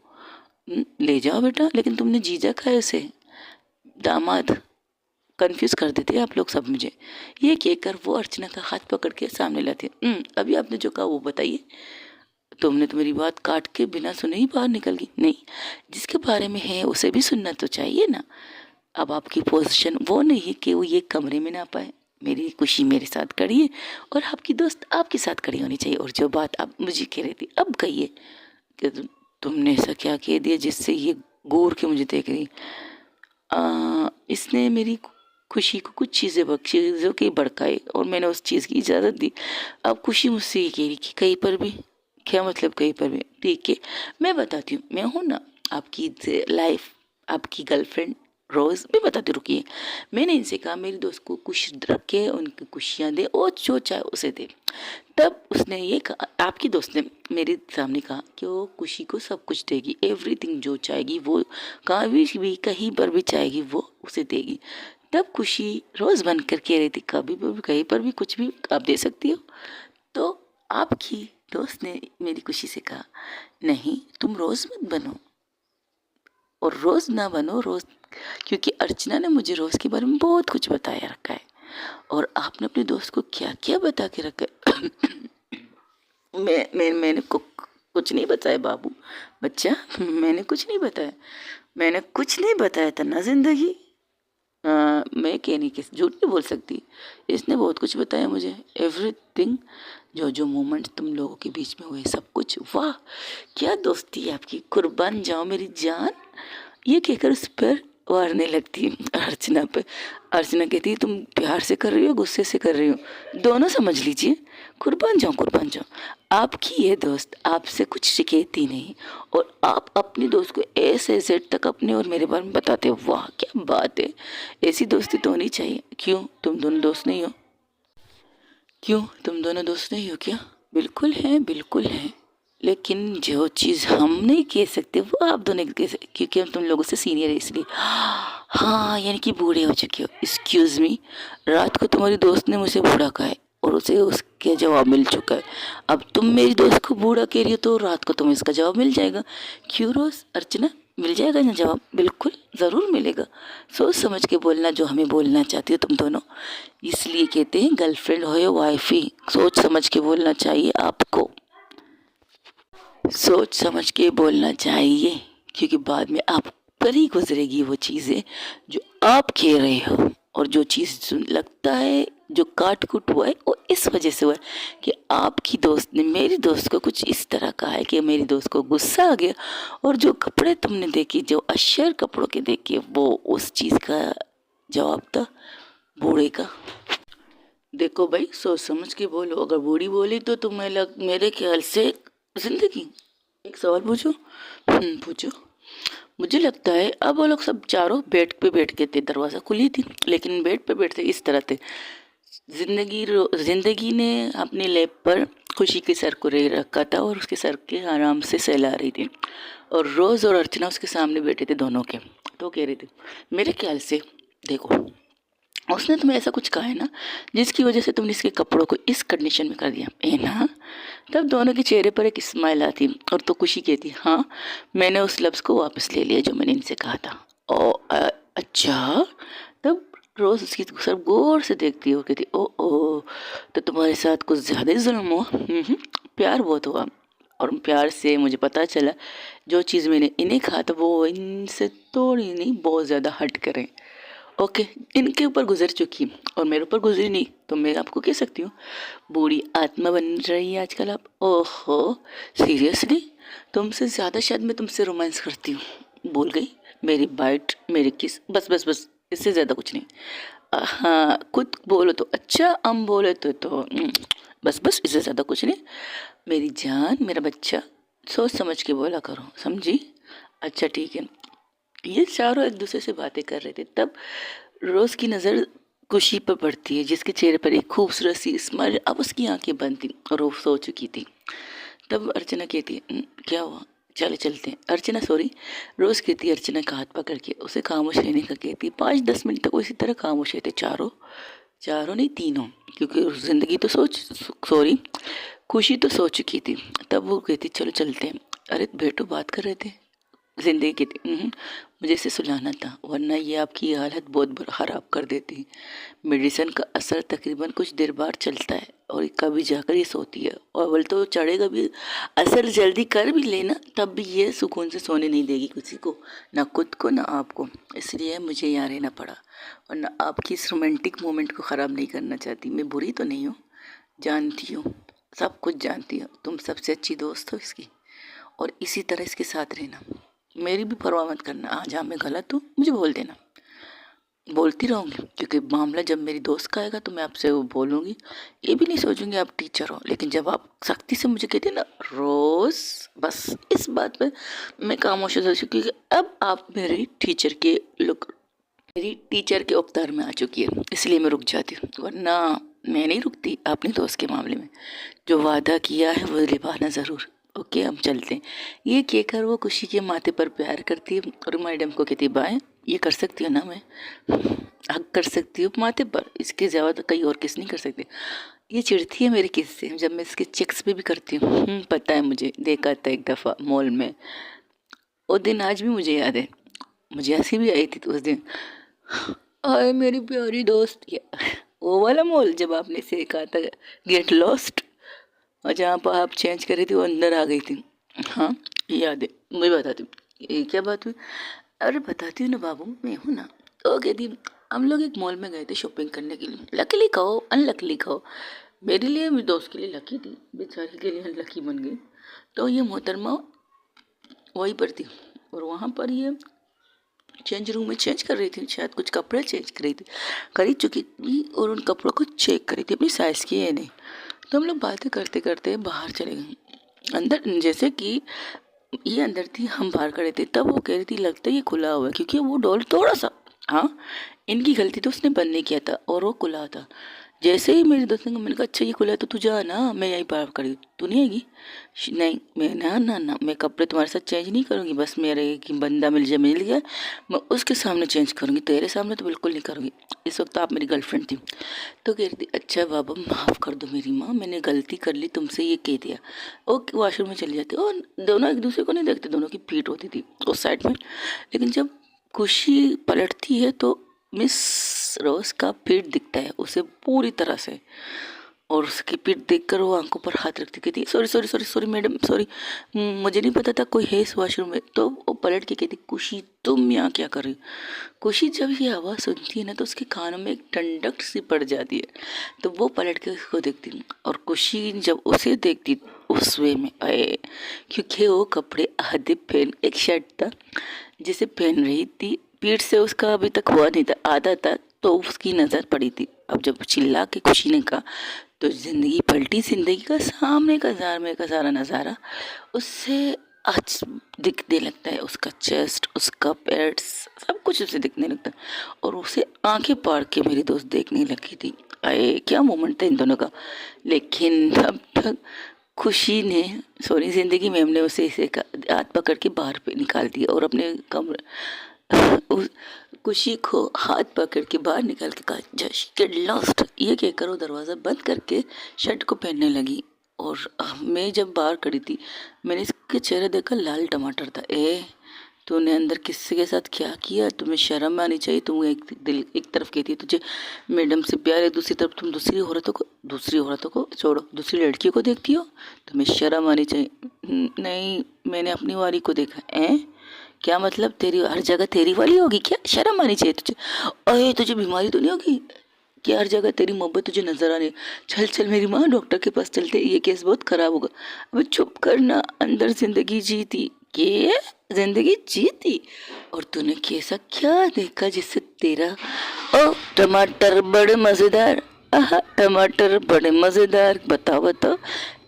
ले जाओ बेटा, लेकिन तुमने जीजा कहा है उसे, दामाद। कंफ्यूज कर देते हैं आप लोग सब मुझे। ये कहकर वो अर्चना का हाथ पकड़ के सामने लाती है। अभी आपने जो कहा वो बताइए। तुमने तो मेरी बात काट के बिना सुने ही बाहर निकल गई। नहीं, जिसके बारे में है उसे भी सुनना तो चाहिए ना। अब आपकी पोजीशन वो नहीं है कि वो ये कमरे में ना पाए। मेरी खुशी मेरे साथ खड़ी है और आपकी दोस्त आपके साथ खड़ी होनी चाहिए। और जो बात आप मुझे कह रही थी, अब कहिए कि तुमने ऐसा क्या कह दिया जिससे ये घूर के मुझे देख रही? इसने मेरी खुशी को कुछ चीज़ों के भड़काए और मैंने उस चीज़ की इजाज़त दी। अब खुशी मुझसे ये कह रही कि कहीं पर भी? क्या मतलब कहीं पर भी? ठीक है, मैं बताती हूँ। मैं हूँ ना आपकी लाइफ, आपकी गर्लफ्रेंड रोज़। मैं बताती, रुकिए। मैंने इनसे कहा मेरी दोस्त को खुश रखे, उनकी खुशियाँ दे और जो चाहे उसे दे। तब उसने ये कहा, आपकी दोस्त ने मेरे सामने कहा कि वो खुशी को सब कुछ देगी, एवरीथिंग जो चाहेगी वो, कभी भी कहीं पर भी चाहेगी वो उसे देगी। तब खुशी रोज़ बन कर कह रही थी, कभी भी कहीं पर भी कुछ भी आप दे सकती हो। तो आपकी दोस्त ने मेरी खुशी से कहा, नहीं तुम रोज़ मत बनो, और रोज़ ना बनो रोज़, क्योंकि अर्चना ने मुझे रोज़ के बारे में बहुत कुछ बताया रखा है और आपने अपने दोस्त को क्या क्या बता के रखा है। मैंने कुछ नहीं बताया बाबू, बच्चा, मैंने कुछ नहीं बताया। मैंने कुछ नहीं बताया था ना जिंदगी। मैं कहनी किस झूठ नहीं बोल सकती। इसने बहुत कुछ बताया मुझे, एवरीथिंग, जो जो मोमेंट्स तुम लोगों के बीच में हुए सब कुछ। वाह क्या दोस्ती है आपकी, कुर्बान जाओ मेरी जान। ये कहकर उस पर वारने लगती अर्चना पे। अर्चना कहती है, तुम प्यार से कर रही हो गुस्से से कर रही हो, दोनों समझ लीजिए। कुर्बान जाओ, कुर्बान जाओ। आपकी ये दोस्त आपसे कुछ शिकायती नहीं, और आप अपनी दोस्त को ऐसे जेड तक अपने और मेरे बारे में बताते हो। वाह क्या बात है, ऐसी दोस्ती तो होनी चाहिए। क्यों तुम दोनों दोस्त नहीं हो? क्यों तुम दोनों दोस्त नहीं हो क्या? बिल्कुल है, बिल्कुल है, लेकिन जो चीज़ हम नहीं कह सकते वो आप दोनों कह सकते, क्योंकि हम तुम लोगों से सीनियर है इसलिए। हाँ, यानी कि बूढ़े हो चुके हो। एक्सक्यूज़ मी, रात को तुम्हारी दोस्त ने मुझे बूढ़ा कहा है और उसे उसके जवाब मिल चुका है। अब तुम मेरी दोस्त को बूढ़ा कह रही हो तो रात को तुम्हें इसका जवाब मिल जाएगा। क्यों रोज़, अर्चना, मिल जाएगा ना जवाब? बिल्कुल ज़रूर मिलेगा। सोच समझ के बोलना जो हमें बोलना चाहती हो तुम दोनों। इसलिए कहते हैं गर्लफ्रेंड हो या वाइफ ही, सोच समझ के बोलना चाहिए आपको, सोच समझ के बोलना चाहिए, क्योंकि बाद में आप पर ही गुजरेगी वो चीज़ें जो आप कह रहे हो। और जो चीज़ लगता है जो काट कुट हुआ है वो इस वजह से हुआ है कि आपकी दोस्त ने मेरी दोस्त को कुछ इस तरह कहा है कि मेरी दोस्त को गुस्सा आ गया, और जो कपड़े तुमने देखे जो अशर कपड़ों के देखे वो उस चीज़ का जवाब था बूढ़े का। देखो भाई सोच समझ के बोलो, अगर बूढ़ी बोली तो तुम्हें मेरे ख्याल से जिंदगी। एक सवाल पूछो। पूछो। मुझे लगता है अब वो लोग सब चारों बेड पे बैठ के थे, दरवाज़ा खुली थी लेकिन बेड पे बैठते इस तरह थे। जिंदगी ने अपने लैब पर खुशी के सर को रह रखा था और उसके सर के आराम से सहला रही थी, और रोज़ और अर्चना उसके सामने बैठे थे दोनों के। तो कह रहे थे मेरे ख्याल से देखो उसने तुम्हें ऐसा कुछ कहा है ना जिसकी वजह से तुमने इसके कपड़ों को इस कंडीशन में कर दिया है ना। तब दोनों के चेहरे पर एक स्माइल आती और तो खुशी कहती हाँ मैंने उस लफ्ज़ को वापस ले लिया जो मैंने इनसे कहा था। ओ अच्छा। तब रोज़ उसकी सब गौर से देखती है और कहती ओ तो तुम्हारे साथ कुछ ज़्यादा ही जुल्म हुआ। प्यार बहुत हुआ, और प्यार से मुझे पता चला जो चीज़ मैंने इन्हें कहा था वो इनसे थोड़ी नहीं बहुत ज़्यादा हट करें। ओके, इनके ऊपर गुजर चुकी और मेरे ऊपर गुजरी नहीं तो मैं आपको कह सकती हूँ बूढ़ी आत्मा बन रही है आजकल आप। ओहो सीरियसली, तुमसे ज़्यादा शायद मैं तुमसे रोमांस करती हूँ। भूल गई मेरी बाइट मेरी किस, बस बस बस इससे ज़्यादा कुछ नहीं। हाँ खुद बोलो तो अच्छा, हम बोले तो बस बस इससे ज़्यादा कुछ नहीं। मेरी जान मेरा बच्चा सोच समझ के बोला करो, समझी। अच्छा ठीक है। ये चारों एक दूसरे से बातें कर रहे थे, तब रोज की नज़र खुशी पर पड़ती है जिसके चेहरे पर एक खूबसूरत सी स्माइल। अब उसकी आंखें बंद थी और वो सो चुकी थी। तब अर्चना कहती है क्या हुआ, चले चलते हैं। अर्चना सॉरी रोज कहती है अर्चना का हाथ पकड़ के उसे खामोश रहने का कहती है। 5-10 मिनट तक वो इसी तरह खामोश रहते चारों, चारों नहीं तीनों, क्योंकि जिंदगी तो सॉरी खुशी तो सो चुकी थी। तब वो कहती चलो चलते हैं। अरे बैठो बात कर रहे थे। जिंदगी की थी मुझे इसे सुलाना था वरना ये आपकी हालत बहुत ख़राब कर देती। मेडिसिन का असर तकरीबन कुछ देर बाद चलता है और कभी जाकर ये सोती है, और बोल तो चढ़ेगा भी, असर जल्दी कर भी लेना तब भी ये सुकून से सोने नहीं देगी किसी को, ना खुद को ना आपको। इसलिए मुझे यहाँ रहना पड़ा, वरना आपकी इस रोमांटिक मोमेंट को ख़राब नहीं करना चाहती। मैं बुरी तो नहीं हूँ, जानती हूँ, सब कुछ जानती हूँ। तुम सबसे अच्छी दोस्त हो इसकी, और इसी तरह इसके साथ रहना। मेरी भी परवाह मत करना, आज मैं गलत हूँ मुझे बोल देना, बोलती रहूँगी क्योंकि मामला जब मेरी दोस्त का आएगा तो मैं आपसे वो बोलूँगी। ये भी नहीं सोचूंगी आप टीचर हो, लेकिन जब आप सख्ती से मुझे कहते ना रोज़, बस इस बात पे मैं खामोश हो जाती क्योंकि अब आप मेरी टीचर के अवतार में आ चुकी है, इसलिए मैं रुक जाती हूँ, वरना मैं नहीं रुकती अपने दोस्त के मामले में। जो वादा किया है वो निभाना ज़रूर। ओके हम चलते हैं। ये कहकर वो खुशी के माथे पर प्यार करती है और मैडम को कहती बाय। ये कर सकती हूँ ना मैं, हक कर सकती हूँ माथे पर, इसके ज़्यादा कहीं और किस नहीं कर सकती। ये चिढ़ती है मेरे किस से जब मैं इसके चेक्स पे भी करती हूँ। पता है मुझे, देखा था एक दफ़ा मॉल में, वो दिन आज भी मुझे याद है। मुझे हंसी भी आई थी तो उस दिन, आए मेरी प्यारी दोस्त। वो वाला मॉल जब आपने से कहा था गेट लॉस्ट, और जहाँ पर आप चेंज कर रही थी वो अंदर आ गई थी। हाँ याद है, मैं बताती हूँ ये क्या बात हुई। अरे बताती हूँ ना बाबू, मैं हूँ ना। तो कहती हम लोग एक मॉल में गए थे शॉपिंग करने के लिए। लकीली कहो अनलकीली कहो, मेरे लिए मेरी दोस्त के लिए लकी थी, बेचारी के लिए अनलकी बन गई। तो ये मोहतरमा वहीं पर थी और वहाँ पर ये चेंज रूम में चेंज कर रही थी, शायद कुछ कपड़े चेंज कर रही थी, कर ही चुकी थी, और उन कपड़ों को चेक कर रही थी अपनी साइज़ की है नहीं। तो हम लोग बातें करते करते बाहर चले गए अंदर, जैसे कि ये अंदर थी हम बाहर खड़े थे। तब वो कह रही थी लगता है ये खुला हुआ है, क्योंकि वो डोर थोड़ा सा, हाँ इनकी गलती तो उसने बंद नहीं किया था और वो खुला था। जैसे ही मेरी दोस्त ने मैंने कहा अच्छा ये खुला है तो तू जा ना, मैं यहीं बाहर खड़ी हूँ, तू नहीं आएगी। नहीं मैं ना ना ना मैं कपड़े तुम्हारे साथ चेंज नहीं करूँगी, बस मेरे कि बंदा मिल गया मैं उसके सामने चेंज करूँगी, तेरे सामने तो बिल्कुल नहीं करूँगी। इस वक्त आप मेरी गर्लफ्रेंड थी। तो कह रही थी अच्छा बाबा माफ़ कर दो मेरी माँ, मैंने गलती कर ली, तुमसे ये कह दिया। ओके वॉशरूम में चली जाती और दोनों एक दूसरे को नहीं देखते, दोनों की पीठ होती थी उस साइड में। लेकिन जब खुशी पलटती है तो मिस रोज का पीठ दिखता है उसे पूरी तरह से, और उसकी पीठ देखकर वो आंखों पर हाथ रखती कहती sorry sorry sorry sorry madam sorry, मुझे नहीं पता था कोई है इस वॉशरूम में। तो वो पलट के कहती खुशी तुम यहाँ क्या कर रही हो। खुशी जब ये आवाज़ सुनती है ना तो उसके कानों में एक ठंडक सी पड़ जाती है। तो वो पलट के उसको देखती और खुशी जब उसे देखती उस वे में आए, क्योंकि वो कपड़े आधे पहन, एक शर्ट था जिसे पहन रही थी, पीठ से उसका अभी तक हुआ नहीं था, आधा था, तो उसकी नज़र पड़ी थी। अब जब चिल्ला के खुशी ने कहा तो जिंदगी पलटी। जिंदगी का सामने का जार में का सारा नज़ारा उससे आज दिखने लगता है। उसका चेस्ट, उसका पेट्स, सब कुछ उसे दिखने लगता है और उसे आंखें फाड़ के मेरी दोस्त देखने लगी थी। अरे क्या मोमेंट था इन दोनों का। लेकिन अब तक खुशी ने सोनी जिंदगी मैम ने उसे इसे हाथ पकड़ के बाहर पे निकाल दिया और अपने कमरे उस खुशी को हाथ पकड़ के बाहर निकाल के कहा जस्ट गेट लॉस्ट, ये कहकर वो दरवाज़ा बंद करके शर्ट को पहनने लगी। और मैं जब बाहर खड़ी थी मैंने इसके चेहरा देखा, लाल टमाटर था। तूने अंदर किसी के साथ क्या किया, तुम्हें शर्म आनी चाहिए। तुम एक तरफ कहती है तुझे मैडम से प्यार है, दूसरी तरफ तुम दूसरी औरतों को छोड़ो, दूसरी लड़कियों को देखती हो, तुम्हें शर्म आनी चाहिए। नहीं, मैंने अपनी वाली को देखा। क्या मतलब, तेरी हर जगह तेरी वाली होगी क्या, शर्म आनी चाहिए तुझे। अरे तुझे बीमारी तो नहीं होगी कि हर जगह तेरी मोहब्बत तुझे नजर आ रही है। चल चल मेरी माँ, डॉक्टर के पास चलते, ये केस बहुत खराब होगा। अब चुप करना, अंदर जिंदगी जीती के जिंदगी जीती और तूने कैसा क्या देखा जिससे तेरा ओ टमाटर बड़े मजेदार, आहा टमाटर बड़े मजेदार, बताओ बताओ,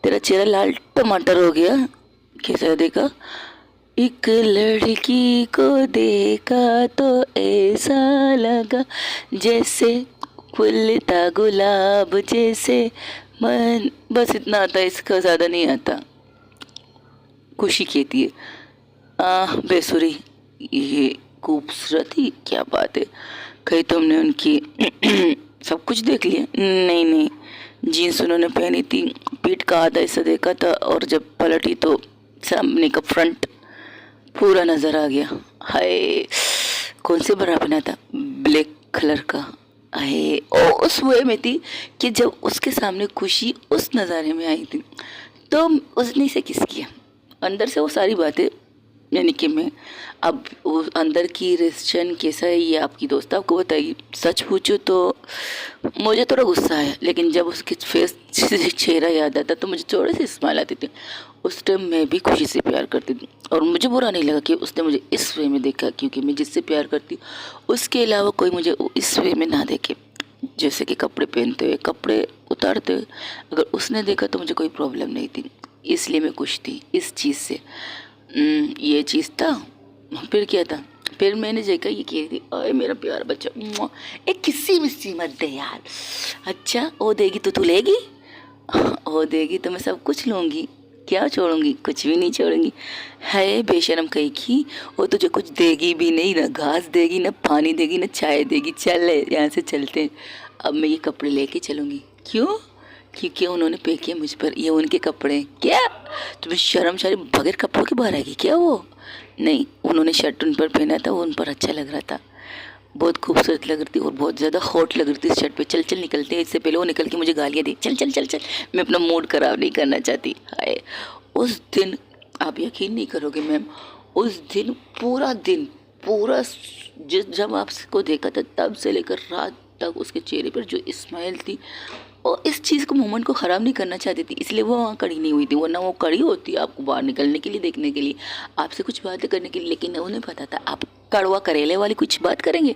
तेरा चेहरा लाल टमाटर हो गया। कैसा देखा, एक लड़की को देखा तो ऐसा लगा जैसे फूलता गुलाब जैसे मन। बस इतना आता है, इसका ज़्यादा नहीं आता। खुशी कहती है बेसुरी, ये खूबसूरत ही क्या बात है, कहीं तुमने उनकी सब कुछ देख लिया। नहीं नहीं, जीन्स उन्होंने पहनी थी, पीठ का आधा हिस्सा देखा था और जब पलटी तो सामने का फ्रंट पूरा नज़र आ गया। हाय, कौन से बरा पहना था, ब्लैक कलर का। हाय, उस वे में थी कि जब उसके सामने खुशी उस नज़ारे में आई थी तो उसने इसे किस किया। अंदर से वो सारी बातें, यानी कि मैं अब वो अंदर की रिएक्शन कैसा है ये आपकी दोस्त आपको बताइए। सच पूछो तो मुझे थोड़ा गुस्सा आया, लेकिन जब उसके फेस चेहरा याद आता तो मुझे थोड़ी सी स्माइल आती थी। उस टाइम मैं भी खुशी से प्यार करती थी और मुझे बुरा नहीं लगा कि उसने मुझे इस वे में देखा, क्योंकि मैं जिससे प्यार करती उसके अलावा कोई मुझे इस वे में ना देखे। जैसे कि कपड़े पहनते हुए, कपड़े उतारते हुए, अगर उसने देखा तो मुझे कोई प्रॉब्लम नहीं थी। इसलिए मैं खुश थी इस चीज़ से। ये चीज़ था। फिर क्या था, फिर मैंने देखा ये कह रही थी अरे मेरा प्यारा बच्चा, एक किस्सी मिस्सी मत दे यार। अच्छा वो देगी तो तू लेगी, वो देगी तो मैं सब कुछ लूँगी, क्या छोड़ूंगी, कुछ भी नहीं छोड़ूंगी। है बेशरम कहीं की, वो तुझे कुछ देगी भी नहीं, ना घास देगी, ना पानी देगी, ना चाय देगी। चल यहाँ से चलते हैं। अब मैं ये कपड़े लेके चलूँगी। क्यों, क्योंकि उन्होंने पे किया मुझ पर, ये उनके कपड़े। क्या तुम्हें शर्म शारी बगैर कपड़ों के बाहर आएगी क्या वो। नहीं, उन्होंने शर्ट उन पर पहना था, वो उन पर अच्छा लग रहा था, बहुत खूबसूरत लग रही थी और बहुत ज़्यादा हॉट लग रही थी इस शर्ट पे। चल चल निकलते हैं, इससे पहले वो निकल के मुझे गालियाँ दी। चल चल चल चल, मैं अपना मूड ख़राब नहीं करना चाहती। हाय, उस दिन आप यकीन नहीं करोगे मैम, उस दिन पूरा जब आपको देखा था तब से लेकर रात तक उसके चेहरे पर जो स्माइल थी, और इस चीज़ को मोमेंट को ख़राब नहीं करना चाहती थी, इसलिए वो वहाँ खड़ी नहीं हुई थी। वरना वो खड़ी होती आपको बाहर निकलने के लिए, देखने के लिए, आपसे कुछ बातें करने के लिए, लेकिन उन्हें पता था आप कड़वा करेले वाली कुछ बात करेंगे।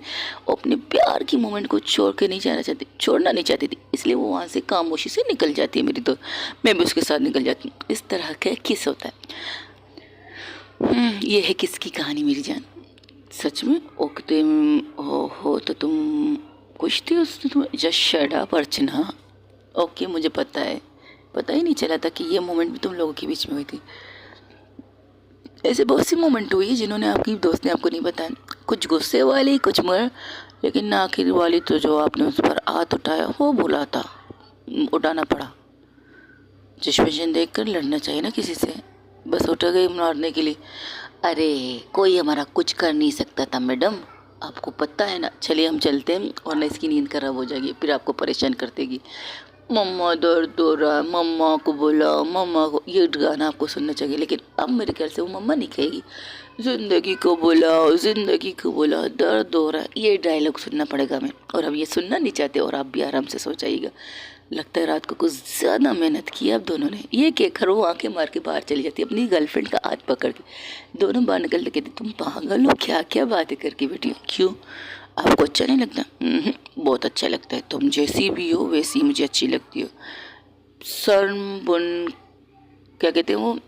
वो अपने प्यार की मोमेंट को छोड़ना नहीं चाहती थी, इसलिए वो वहाँ से खामोशी से निकल जाती है मेरी। तो मैं भी उसके साथ निकल जाती हूँ। इस तरह का किस होता है। ये है किस की कहानी मेरी जान। सच में ओके, तुम हो तो तुम कुछ थी उसने तुम्हें जस्ट शट अप अर्चना। ओके, मुझे पता है, पता ही नहीं चला था कि ये मोमेंट भी तुम लोगों के बीच में हुई थी। ऐसे बहुत सी मोमेंट हुई जिन्होंने आपकी दोस्त ने आपको नहीं बताया, कुछ गुस्से वाली, कुछ मर, लेकिन आखिर वाली तो जो आपने उस पर हाथ उठाया वो भूला था, उठाना पड़ा। सिचुएशन देख कर लड़ना चाहिए ना किसी से, बस उठ गई मारने के लिए। अरे कोई हमारा कुछ कर नहीं सकता था मैडम, आपको पता है ना। चलिए हम चलते हैं, और न इसकी नींद खराब हो जाएगी, फिर आपको परेशान कर देगी। मम्मा दर्द हो रहा है, मम्मा को बुलाओ, मम्मा को, ये गाना आपको सुनना चाहिए। लेकिन अब मेरे ख्याल से वो मम्मा नहीं कहेगी, जिंदगी को बुलाओ, जिंदगी को बुलाओ, दर्द हो रहा है, ये डायलॉग सुनना पड़ेगा हमें। और अब ये सुनना नहीं चाहते और आप भी आराम से सो जाइएगा। लगता है रात को कुछ ज़्यादा मेहनत की आप दोनों ने। ये क्या खरो, वो आंखें मार के बाहर चली जाती है अपनी गर्लफ्रेंड का हाथ पकड़ के, दोनों बाहर निकल के कहती तुम पागल हो क्या, क्या बातें करके बैठी हो, क्यों आपको अच्छा नहीं लगता? बहुत अच्छा लगता है, तुम जैसी भी हो वैसी मुझे अच्छी लगती हो। शर्म बुन, क्या कहते हैं वो,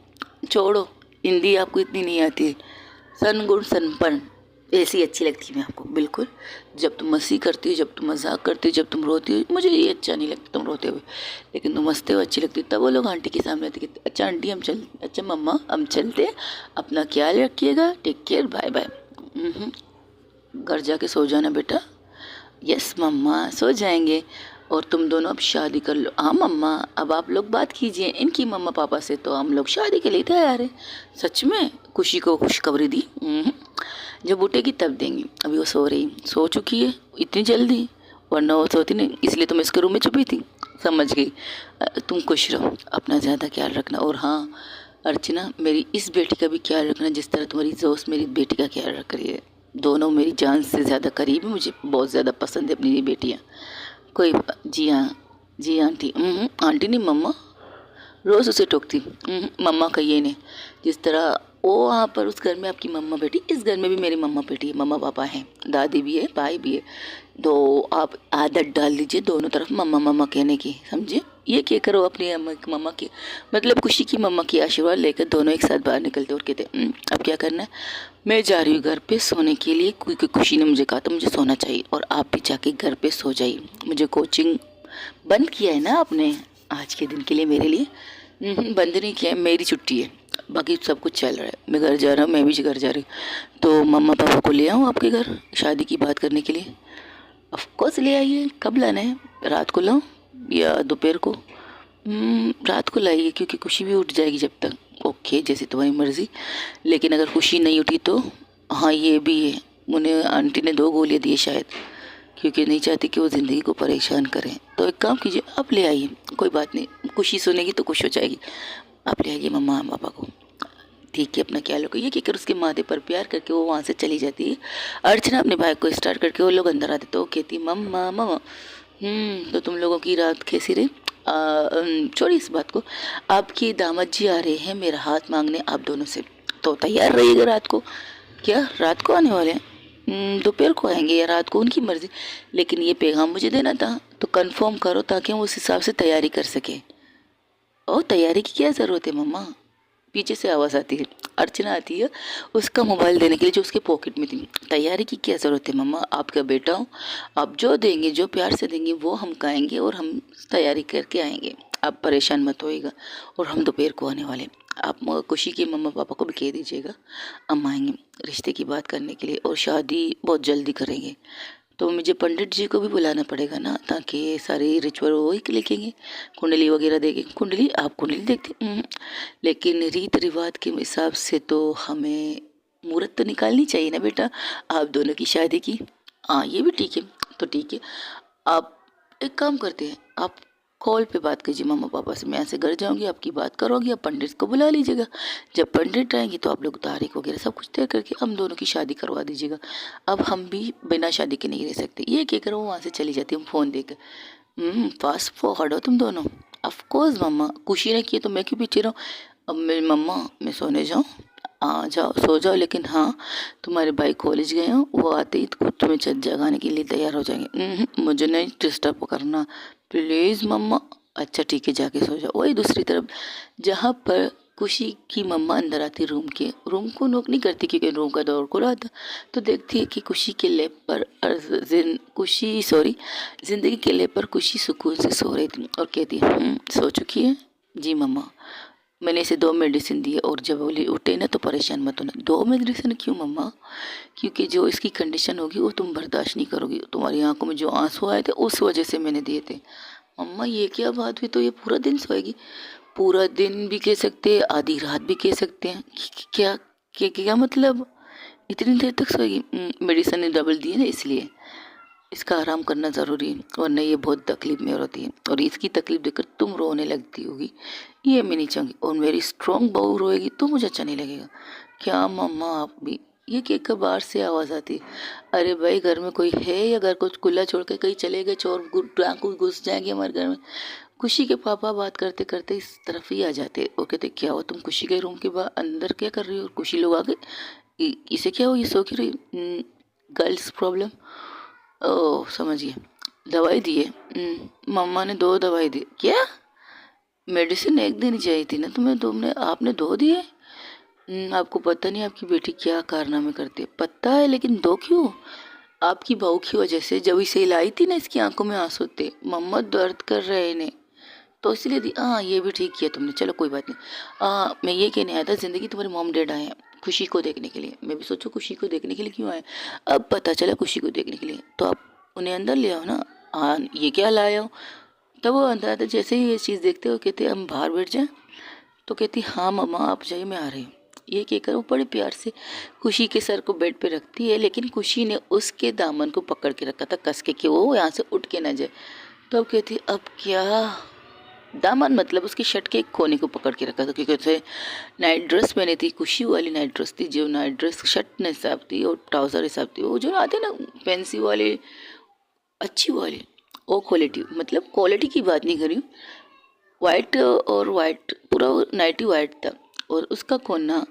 छोड़ो, हिंदी आपको इतनी नहीं आती है। सन गुण सनपन, ऐसी अच्छी लगती है मैं आपको बिल्कुल। जब तुम मस्ती करती हो, जब तुम मजाक करती हो, जब तुम रोती हो, मुझे ये अच्छा नहीं लगता तुम रोते हुए, लेकिन तुम हंसते हो अच्छी लगती है। तब वो लोग आंटी के सामने आते कहते अच्छा आंटी हम चल, अच्छा मम्मा हम चलते हैं, अपना ख्याल रखिएगा, टेक केयर, बाय बाय। घर जाके सो जाना बेटा। यस मम्मा सो जाएंगे। और तुम दोनों अब शादी कर लो। हाँ मम्मा, अब आप लोग बात कीजिए इनकी मम्मा पापा से, तो हम लोग शादी के लिए तैयार हैं। सच में खुशी को खुशखबरी दी। जब उठेगी तब देंगी, अभी वो सो रही, सो चुकी है इतनी जल्दी, वरना वो सोती नहीं, इसलिए तुम इसके रूम में छुपी थी। समझ गई। तुम खुश रहो, अपना ज़्यादा ख्याल रखना। और हाँ अर्चना, मेरी इस बेटी का भी ख्याल रखना जिस तरह तुम्हारी दोस्त मेरी बेटी का ख्याल रख रही है। दोनों मेरी जान से ज़्यादा करीब है, मुझे बहुत ज़्यादा पसंद है अपनी ये बेटियाँ। कोई जी हाँ, जी आंटी। आंटी नहीं मम्मा, रोज़ उसे टोकती। मम्मा कहिए नहीं। जिस तरह वो वहाँ पर उस घर में आपकी मम्मा बेटी, इस घर में भी मेरी मम्मा बेटी है, मम्मा पापा हैं, दादी भी है, भाई भी है। तो आप आदत डाल दीजिए दोनों तरफ मम्मा मम्मा कहने की, समझे? ये क्या करो अपनी मम्मा की, मतलब खुशी की मम्मा की आशीर्वाद लेकर दोनों एक साथ बाहर निकलते और कहते अब क्या करना है, मैं जा रही हूँ घर पे सोने के लिए, क्योंकि खुशी ने मुझे कहा था मुझे सोना चाहिए, और आप भी जाके घर पे सो जाइए। मुझे कोचिंग बंद किया है ना आपने आज के दिन के लिए मेरे लिए? बंद नहीं किया है, मेरी छुट्टी है, बाकी सब कुछ चल रहा है। मैं घर जा रहा हूँ, मैं भी घर जा रही हूँ। तो मम्मा पापा को ले आऊँ आपके घर शादी की बात करने के लिए? ऑफ कोर्स ले आइए। कब लाना है, रात को लाऊं या दोपहर को? रात को लाइए, क्योंकि खुशी भी उठ जाएगी जब तक। ओके, जैसी तुम्हारी मर्ज़ी। लेकिन अगर खुशी नहीं उठी तो? हाँ ये भी है, उन्हें आंटी ने 2 गोलियाँ दी है शायद, क्योंकि नहीं चाहती कि वो ज़िंदगी को परेशान करें। तो एक काम कीजिए, आप ले आइए, कोई बात नहीं, खुशी सुनेगी तो खुश हो जाएगी। आप ले आइए मम्मा पापा को। ठीक है, अपना ख्याल रखो। ये कहकर उसके माथे पर प्यार करके वो वहाँ से चली जाती है। अर्चना अपने भाई को स्टार्ट करके वो लोग अंदर आते, तो वो कहती मम्मा मम्मा। तो तुम लोगों की रात कैसी रही? छोड़िए इस बात को। आपके दामाद जी आ रहे हैं मेरा हाथ मांगने आप दोनों से, तो तैयार रहिएगा रात को। क्या रात को आने वाले हैं? दोपहर को आएंगे या रात को, उनकी मर्जी। लेकिन ये पैगाम मुझे देना था, तो कंफर्म करो ताकि हम उस हिसाब से तैयारी कर सके। और तैयारी की क्या ज़रूरत है मम्मा? पीछे से आवाज़ आती है, अर्चना आती है उसका मोबाइल देने के लिए जो उसके पॉकेट में थी। तैयारी की क्या ज़रूरत है मम्मा, आपका बेटा हूँ, आप जो देंगे, जो प्यार से देंगे वो हम खाएंगे और हम तैयारी करके आएंगे। आप परेशान मत होइएगा। और हम दोपहर को आने वाले हैं। आप खुशी के मम्मा पापा को भी कह दीजिएगा हम आएंगे रिश्ते की बात करने के लिए, और शादी बहुत जल्दी करेंगे। तो मुझे पंडित जी को भी बुलाना पड़ेगा ना, ताकि सारे रिचुअल वो ही लिखेंगे, कुंडली वगैरह देंगे। कुंडली, आप कुंडली देखते? लेकिन रीत रिवाज के हिसाब से तो हमें मुहूर्त तो निकालनी चाहिए ना बेटा, आप दोनों की शादी की। हाँ ये भी ठीक है। तो ठीक है, आप एक काम करते हैं, आप कॉल पे बात कीजिए मम्मा पापा से। मैं यहाँ से घर जाऊँगी, आपकी बात करोगी, आप पंडित को बुला लीजिएगा। जब पंडित आएंगे तो आप लोग तारीख वगैरह सब कुछ तय करके हम दोनों की शादी करवा दीजिएगा। अब हम भी बिना शादी के नहीं रह सकते। ये क्या करो, वहाँ से चली जाती हूँ फ़ोन देकर। फास्ट फॉरवर्ड हो तुम दोनों। ऑफ कोर्स मम्मा, खुशी ने की तो मैं क्यों पीछे रहूँ? अब मेरी मम्मा, मैं सोने जाऊँ? आ जाओ सो जाओ, लेकिन हाँ तुम्हारे भाई कॉलेज गए हो, वो आते ही तो तुम्हें छत जगाने के लिए तैयार हो जाएंगे। मुझे नहीं डिस्टर्ब करना प्लीज़ मम्मा। अच्छा ठीक है, जाके सो जाओ। वही दूसरी तरफ जहाँ पर खुशी की मम्मा अंदर आती रूम को नोक नहीं करती, क्योंकि रूम का दौर खुला था। तो देखती है कि खुशी के लेप पर जिंदगी के लेप पर खुशी सुकून से सो रही थी, और कहती है सो चुकी है? जी मम्मा, मैंने इसे 2 मेडिसिन दी है, और जब वो उठे ना तो परेशान मत होना। 2 मेडिसिन क्यों मम्मा? क्योंकि जो इसकी कंडीशन होगी वो तुम बर्दाश्त नहीं करोगी। तुम्हारी आंखों में जो आंसू आए थे उस वजह से मैंने दिए थे। मम्मा ये क्या बात हुई, तो ये पूरा दिन सोएगी? पूरा दिन भी कह सकते हैं, आधी रात भी कह सकते हैं। क्या क्या क्या मतलब इतनी देर तक सोएगी? मेडिसिन ने डबल दी है ना इसलिए। इसका आराम करना ज़रूरी है, वरना ये बहुत तकलीफ में होती है और इसकी तकलीफ देखकर तुम रोने लगती होगी, ये मैं नहीं चाहूँगी। और मेरी स्ट्रॉन्ग बहू रोएगी तो मुझे अच्छा नहीं लगेगा। क्या मम्मा आप भी? ये केक का बाहर से आवाज़ आती है। अरे भाई, घर में कोई है या घर को खुला छोड़ के कहीं चले गए? चोर डाकू घुस जाएंगे हमारे घर में। खुशी के पापा बात करते करते इस तरफ ही आ जाते और कहते, क्या हुआ, तुम खुशी के रूम के बाहर अंदर क्या कर रही हो? और खुशी लोग आ गए, इसे क्या हो, ये सो क्यों रही? Girls problem. ओह समझिए, दवाई दिए? मम्मा ने 2 दवाई दी। क्या? मेडिसिन एक देनी चाहिए थी ना तुम्हें, तुमने आपने 2 दिए? आपको पता नहीं आपकी बेटी क्या कारनामे करती है? पता है, लेकिन 2 क्यों? आपकी बहू की वजह से। जब इसे लाई थी ना, इसकी आंखों में आंसू थे, मम्मा दर्द कर रहे हैं इन्हें, तो इसलिए दी। हाँ, ये भी ठीक किया तुमने, चलो कोई बात नहीं। मैं ये कहने आया था, ज़िंदगी तुम्हारे मॉम डैड आए हैं खुशी को देखने के लिए। मैं भी सोचो खुशी को देखने के लिए क्यों आए, अब पता चला खुशी को देखने के लिए, तो आप उन्हें अंदर ले आओ ना। हाँ, ये क्या लाया हो? तब वो अंदर आते, जैसे ही ये चीज़ देखते हो कहते हम बाहर बैठ जाएं, तो कहती हाँ मम्मा आप जाइए, मैं आ रही हूँ। ये कहकर वो बड़े प्यार से खुशी के सर को बेड पे रखती है, लेकिन खुशी ने उसके दामन को पकड़ के रखा था कस के कि वो यहाँ से उठ के ना जाए। तो अब कहती अब क्या? दामन मतलब उसकी शर्ट के एक कोने को पकड़ के रखा था, क्योंकि उसे नाइट ड्रेस पहनी थी, खुशी वाली नाइट ड्रेस थी, जो नाइट ड्रेस शर्ट ने हिसाब थी और ट्राउज़र हिसाब थी, वो जो आते ना फैंसी वाले, अच्छी वाली, वो क्वालिटी, मतलब क्वालिटी की बात नहीं कर रही हूँ। वाइट और वाइट पूरा नाइटी वाइट था और उसका कोना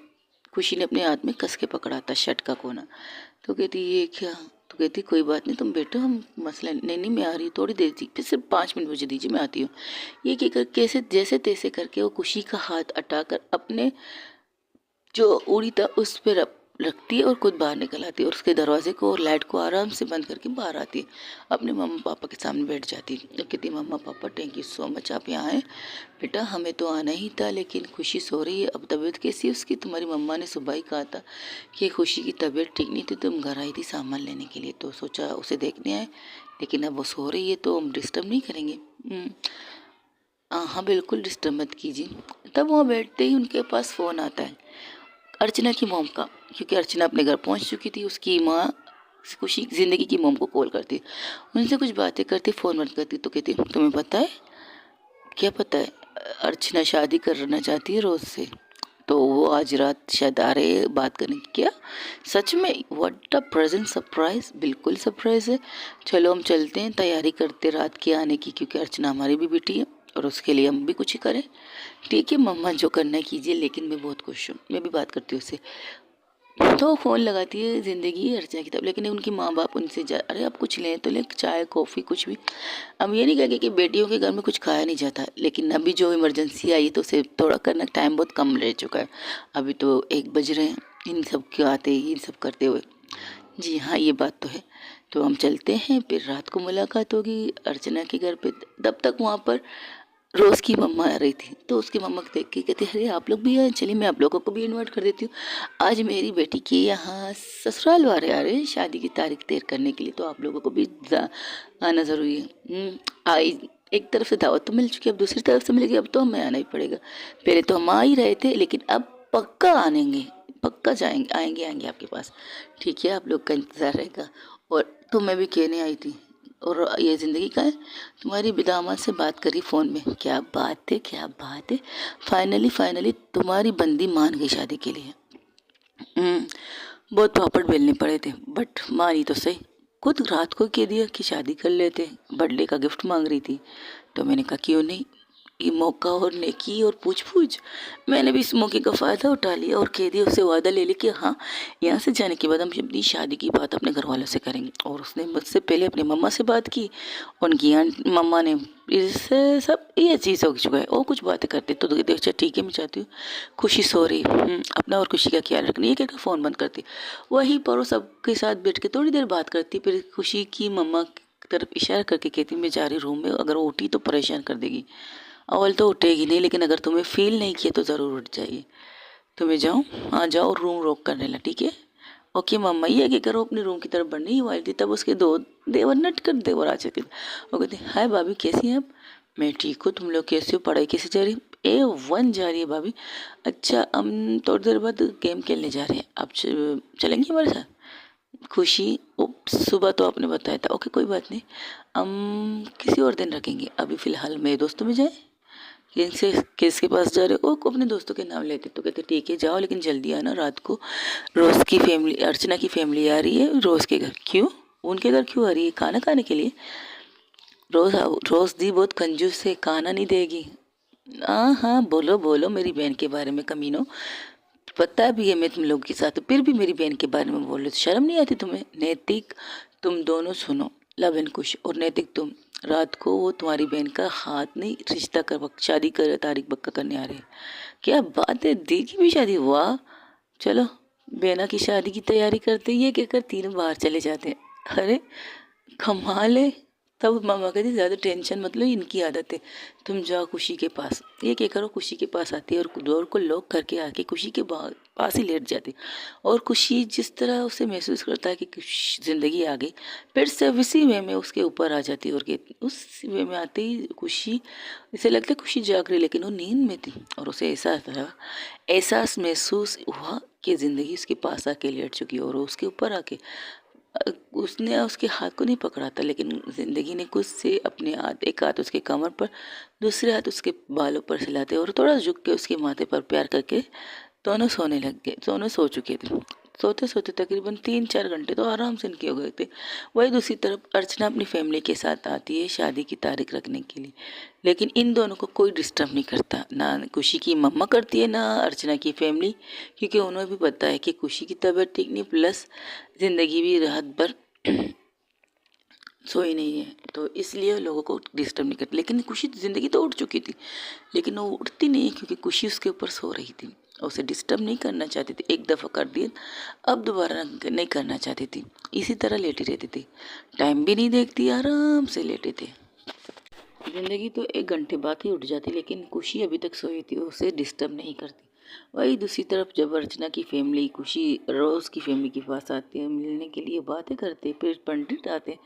खुशी ने अपने हाथ में कस के पकड़ा था, शर्ट का कोना। तो कहती ये क्या? तो कहती कोई बात नहीं, तुम बैठो, हम मसला नहीं। नहीं मैं आ रही हूँ, थोड़ी देर थी, फिर सिर्फ 5 मिनट मुझे दीजिए, मैं आती हूँ। ये कहकर कैसे जैसे तैसे करके वो खुशी का हाथ हटाकर अपने जो उड़ी था उस पर रखती है और खुद बाहर निकल आती है और उसके दरवाजे को और लाइट को आराम से बंद करके बाहर आती है, अपने मम्मा पापा के सामने बैठ जाती है और कहती मम्मा पापा थैंक यू सो मच आप यहाँ आए। बेटा हमें तो आना ही था, लेकिन खुशी सो रही है, अब तबीयत कैसी है उसकी? तुम्हारी मम्मा ने सुबह ही कहा था कि खुशी की तबीयत ठीक नहीं थी, तुम घर आई थी सामान लेने के लिए, तो सोचा उसे देखने आए, लेकिन अब वो सो रही है तो हम डिस्टर्ब नहीं करेंगे। हाँ बिल्कुल डिस्टर्ब मत कीजिए। तब वहाँ बैठते ही उनके पास फ़ोन आता है अर्चना की मॉम का, क्योंकि अर्चना अपने घर पहुंच चुकी थी। उसकी माँ खुशी ज़िंदगी की मॉम को कॉल करती, उनसे कुछ बातें करती, फ़ोन बंद करती, तो कहती तुम्हें पता है? क्या पता है? अर्चना शादी करना चाहती है रोज़ से, तो वो आज रात शायद आ रहे हैं बात करने की। क्या सच में? व्हाट अ प्रेजेंट सरप्राइज, बिल्कुल सरप्राइज है। चलो हम चलते हैं, तैयारी करते रात के आने की, क्योंकि अर्चना हमारी भी बेटी है और उसके लिए हम भी कुछ ही करें। ठीक है मम्मा, जो करना है कीजिए, लेकिन मैं बहुत खुश हूँ, मैं भी बात करती हूँ उससे। तो फ़ोन लगाती है ज़िंदगी अर्चना की तरफ, लेकिन उनकी माँ बाप उनसे अरे आप कुछ लें तो लें, चाय कॉफ़ी कुछ भी। हम ये नहीं कहेंगे कि बेटियों के घर में कुछ खाया नहीं जाता, लेकिन अभी जो इमरजेंसी आई है तो उसे थोड़ा करना टाइम बहुत कम रह चुका है। अभी तो 1 बज रहे हैं इन सब के आते इन सब करते हुए। जी हाँ, ये बात तो है। तो हम चलते हैं, फिर रात को मुलाकात होगी अर्चना के घर पे। तब तक वहाँ पर रोज़ की मम्मा आ रही थी, तो उसकी मम्मा को देख के कहती अरे आप लोग भी आए, चलिए मैं आप लोगों को भी इनवाइट कर देती हूँ। आज मेरी बेटी के यहाँ ससुराल वाले आ रहे हैं शादी की तारीख तय करने के लिए, तो आप लोगों को भी आना ज़रूरी है। आई एक तरफ से दावत तो मिल चुकी है, अब दूसरी तरफ से मिलेगी, अब तो हमें आना ही पड़ेगा। पहले तो हम आ ही रहे थे, लेकिन अब पक्का आएंगे, पक्का जाएंगे, आएंगे आपके पास। ठीक है, आप लोग का इंतज़ार रहेगा। और तो मैं भी कहने आई थी, और ये ज़िंदगी का है, तुम्हारी दामाद से बात करी फ़ोन में, क्या बात है, क्या बात है। फाइनली तुम्हारी बंदी मान गई शादी के लिए। बहुत पापड़ बेलने पड़े थे, बट मानी तो सही। खुद रात को कह दिया कि शादी कर लेते, बर्थडे का गिफ्ट मांग रही थी, तो मैंने कहा क्यों नहीं, ये मौका और नेकी और पूछ पूछ। मैंने भी इस मौके का फ़ायदा उठा लिया और कह दिया, उससे वादा ले लिया कि हाँ यहाँ से जाने के बाद हम अपनी शादी की बात अपने घर वालों से करेंगे। और उसने मुझसे पहले अपनी मम्मा से बात की, उनकी मम्मा ने, इससे सब ये चीज़ हो चुका है। और कुछ बातें करते तो देख अच्छा ठीक है, मैं चाहती हूँ खुशी सो रही, अपना और खुशी का ख्याल रखना, ये कहकर फ़ोन बंद करती। वहीं पर वो सबके साथ बैठ के थोड़ी देर बात करती, फिर खुशी की मम्मा की तरफ इशारा करके कहती मैं जा रही रूम में, अगर वो उठी तो परेशान कर देगी। अव्वल तो उठेगी नहीं, लेकिन अगर तुम्हें फील नहीं किया तो ज़रूर उठ जाइए। तो मैं जाऊँ? हाँ जाओ, रूम रोक कर लेना, ठीक है? ओके मम्मा। ये कि करो अपने रूम की तरफ बढ़ने ही वाली थी, तब उसके 2 देवर नटखट देवर आ चुके थे। वो कहते हाय भाभी कैसी हैं आप? मैं ठीक हूँ, तुम लोग कैसे हो, पढ़ाई कैसे जा रही? A1 जा रही है भाभी। अच्छा हम थोड़ी देर बाद गेम खेलने जा रहे हैं, आप चलेंगे हमारे साथ? खुशी सुबह तो आपने बताया था, ओके कोई बात नहीं, हम किसी और दिन रखेंगे। अभी फ़िलहाल मेरे दोस्तों में जाए, किनसे किसके पास जा रहे हो? ओ अपने दोस्तों के नाम लेते, तो कहते ठीक है जाओ, लेकिन जल्दी आना रात को। रोज़ की फैमिली, अर्चना की फैमिली आ रही है रोज़ के घर। क्यों? उनके घर क्यों आ रही है? खाना खाने के लिए? रोज़ रोज़ दी बहुत कंजूस है, खाना नहीं देगी। हाँ हाँ, बोलो बोलो मेरी बहन के बारे में कमीनों। पता भी है मैं तुम लोग के साथ हूँ, फिर भी मेरी बहन के बारे में बोल रहे हो, शर्म नहीं आती तुम्हें? नैतिक तुम दोनों सुनो, लव एंड कुश, और नैतिक तुम, रात को वो तुम्हारी बहन का हाथ नहीं, रिश्ता कर शादी कर तारीख पक्का करने आ रहे हैं। क्या बात है, दी की भी शादी? वाह, चलो बहना की शादी की तैयारी करते ही है कि कर तीनों बाहर चले जाते हैं। अरे कमाल है। तब मामा कहती ज़्यादा टेंशन मतलब इनकी आदत है, तुम जाओ खुशी के पास। ये क्या करो, खुशी के पास आती है और डोर को लॉक करके आके खुशी के पास ही लेट जाती। और खुशी जिस तरह उसे महसूस करता है कि ज़िंदगी आ गई, फिर से उसी वे में उसके ऊपर आ जाती है। और कहती उस वे में आते ही खुशी, इसे लगता है खुशी जाग रही, लेकिन वो नींद में थी। और उसे एहसास महसूस हुआ कि ज़िंदगी उसके पास आके लेट चुकी है और वो उसके ऊपर आके उसने उसके हाथ को नहीं पकड़ा था, लेकिन ज़िंदगी ने कुछ से अपने हाथ, एक हाथ उसके कमर पर, दूसरे हाथ उसके बालों पर हिलाते और थोड़ा झुक के उसके माथे पर प्यार करके दोनों सोने लग गए। दोनों सो चुके थे। सोते सोते तकरीबन 3-4 घंटे तो आराम से इनके हो गए थे। वही दूसरी तरफ अर्चना अपनी फैमिली के साथ आती है शादी की तारीख रखने के लिए, लेकिन इन दोनों को कोई डिस्टर्ब नहीं करता, ना खुशी की मम्मा करती है ना अर्चना की फैमिली, क्योंकि उन्हें भी पता है कि खुशी की तबीयत ठीक नहीं, प्लस ज़िंदगी भी रात भर सोई नहीं है, तो इसलिए लोगों को डिस्टर्ब नहीं करती। लेकिन खुशी ज़िंदगी तो उठ चुकी थी, लेकिन वो उठती नहीं है क्योंकि खुशी उसके ऊपर सो रही थी। उसे डिस्टर्ब नहीं करना चाहती थी, एक दफ़ा कर दिए, अब दोबारा नहीं करना चाहती थी। इसी तरह लेटी रहती थी, टाइम भी नहीं देखती, आराम से लेटे थे। ज़िंदगी तो 1 घंटे बाद ही उठ जाती, लेकिन खुशी अभी तक सोई थी, उसे डिस्टर्ब नहीं करती। वही दूसरी तरफ जब अर्चना की फैमिली खुशी रोज़ की फैमिली के पास आती है मिलने के लिए, बातें करते, फिर पंडित आते,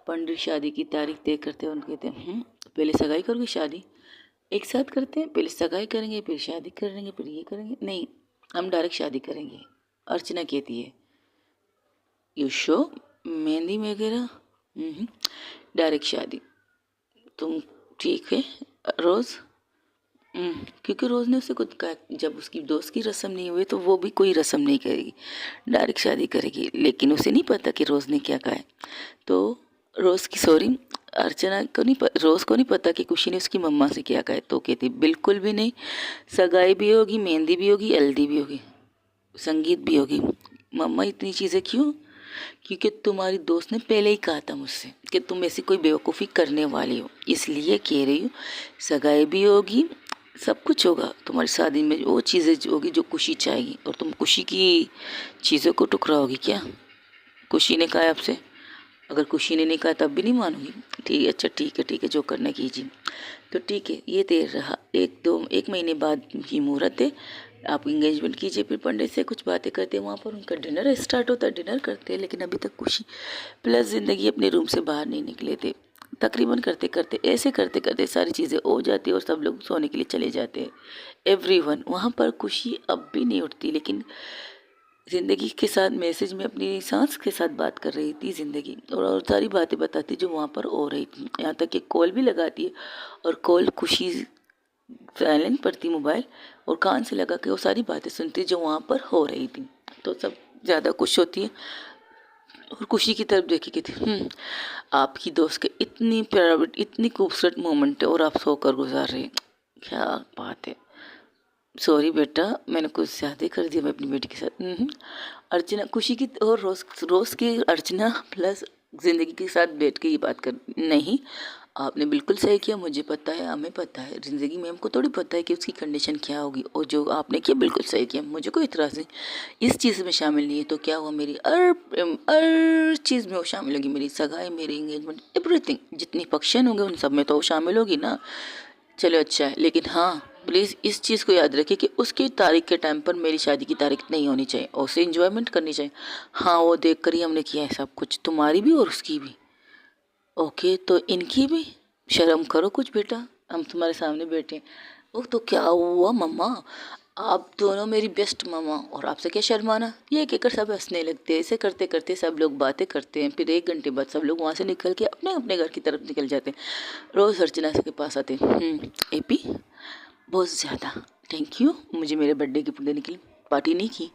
पंडित शादी की तारीख तय करते हैं। उनके कहते हैं पहले सगाई करोगे, शादी एक साथ करते हैं, पहले सगाई करेंगे फिर शादी करेंगे फिर ये करेंगे, नहीं हम डायरेक्ट शादी करेंगे। अर्चना कहती है यू शो, मेहंदी वगैरह, डायरेक्ट शादी। तुम ठीक है रोज़? क्योंकि रोज़ ने उसे खुद कहा जब उसकी दोस्त की रस्म नहीं हुई तो वो भी कोई रस्म नहीं करेगी, डायरेक्ट शादी करेगी। लेकिन उसे नहीं पता कि रोज़ ने क्या कहा है। तो रोज़ की सॉरी, अर्चना को नहीं रोज़ को नहीं पता कि खुशी ने उसकी मम्मा से क्या कहा है। तो कहती बिल्कुल भी नहीं, सगाई भी होगी, मेहंदी भी होगी, हल्दी भी होगी, संगीत भी होगी। मम्मा इतनी चीज़ें क्यों? क्योंकि तुम्हारी दोस्त ने पहले ही कहा था मुझसे कि तुम ऐसी कोई बेवकूफ़ी करने वाली हो, इसलिए कह रही हूँ सगाई भी होगी, सब कुछ होगा तुम्हारी शादी में, वो चीज़ें होगी जो खुशी चाहेगी। और तुम खुशी की चीज़ों को टुकराओगी क्या? खुशी ने कहा आपसे, अगर खुशी ने नहीं कहा तब भी नहीं मानूंगी? ठीक है, अच्छा ठीक है जो करना कीजिए। तो ठीक है, ये देर रहा, 1 महीने बाद की मुहूर्त है, आप इंगेजमेंट कीजिए। फिर पंडित से कुछ बातें करते हैं, वहाँ पर उनका डिनर स्टार्ट होता है, डिनर करते हैं। लेकिन अभी तक खुशी प्लस ज़िंदगी अपने रूम से बाहर नहीं निकले थे। तकरीबन करते करते ऐसे करते करते सारी चीज़ें हो जाती है और सब लोग सोने के लिए चले जाते हैं। एवरीवन वहाँ पर खुशी अब भी नहीं उठती, लेकिन ज़िंदगी के साथ मैसेज में अपनी सांस के साथ बात कर रही थी ज़िंदगी, और सारी बातें बताती जो वहाँ पर हो रही थी। यहाँ तक कि कॉल भी लगाती है और कॉल खुशी साइलेंट पर थी मोबाइल, और कान से लगा के वो सारी बातें सुनती जो वहाँ पर हो रही थी। तो सब ज़्यादा खुश होती है और खुशी की तरफ देखी कि थी आपकी दोस्त के इतनी प्यारा इतनी खूबसूरत मोमेंट है और आप सोकर गुजार रहे हैं, क्या बात है। सॉरी बेटा, मैंने कुछ ज़्यादा कर दिया मैं अपनी बेटी के साथ। अर्चना खुशी की और रोज़ की अर्चना प्लस ज़िंदगी के साथ बैठ के ये बात कर, नहीं आपने बिल्कुल सही किया, मुझे पता है, हमें पता है, ज़िंदगी में हमको थोड़ी पता है कि उसकी कंडीशन क्या होगी, और जो आपने किया बिल्कुल सही किया, मुझे कोई इतराज़ नहीं। इस चीज़ में शामिल नहीं है तो क्या हुआ, मेरी हर चीज़ में वो शामिल होगी, मेरी सगाई, मेरी इंगेजमेंट, एवरीथिंग, जितनी फंक्शन होंगे उन सब में तो वो शामिल होगी ना। चलो अच्छा है, लेकिन हाँ प्लीज़ इस चीज़ को याद रखिए कि उसकी तारीख के टाइम पर मेरी शादी की तारीख नहीं होनी चाहिए, और उसे इंजॉयमेंट करनी चाहिए। हाँ वो देख कर ही हमने किया है सब कुछ, तुम्हारी भी और उसकी भी। ओके तो इनकी भी शर्म करो कुछ बेटा, हम तुम्हारे सामने बैठे हैं। ओ तो क्या हुआ मम्मा, आप दोनों मेरी बेस्ट मामा, और आपसे क्या शर्माना। ये कहकर सब हंसने लगते हैं। ऐसे करते करते सब लोग बातें करते हैं। फिर 1 घंटे बाद सब लोग वहाँ से निकल के अपने अपने घर की तरफ निकल जाते हैं। रोज़ अर्चना के पास आते हैं। एपी बहुत ज़्यादा थैंक यू, मुझे मेरे बर्थडे गिफ्ट देने के लिए। पार्टी नहीं की।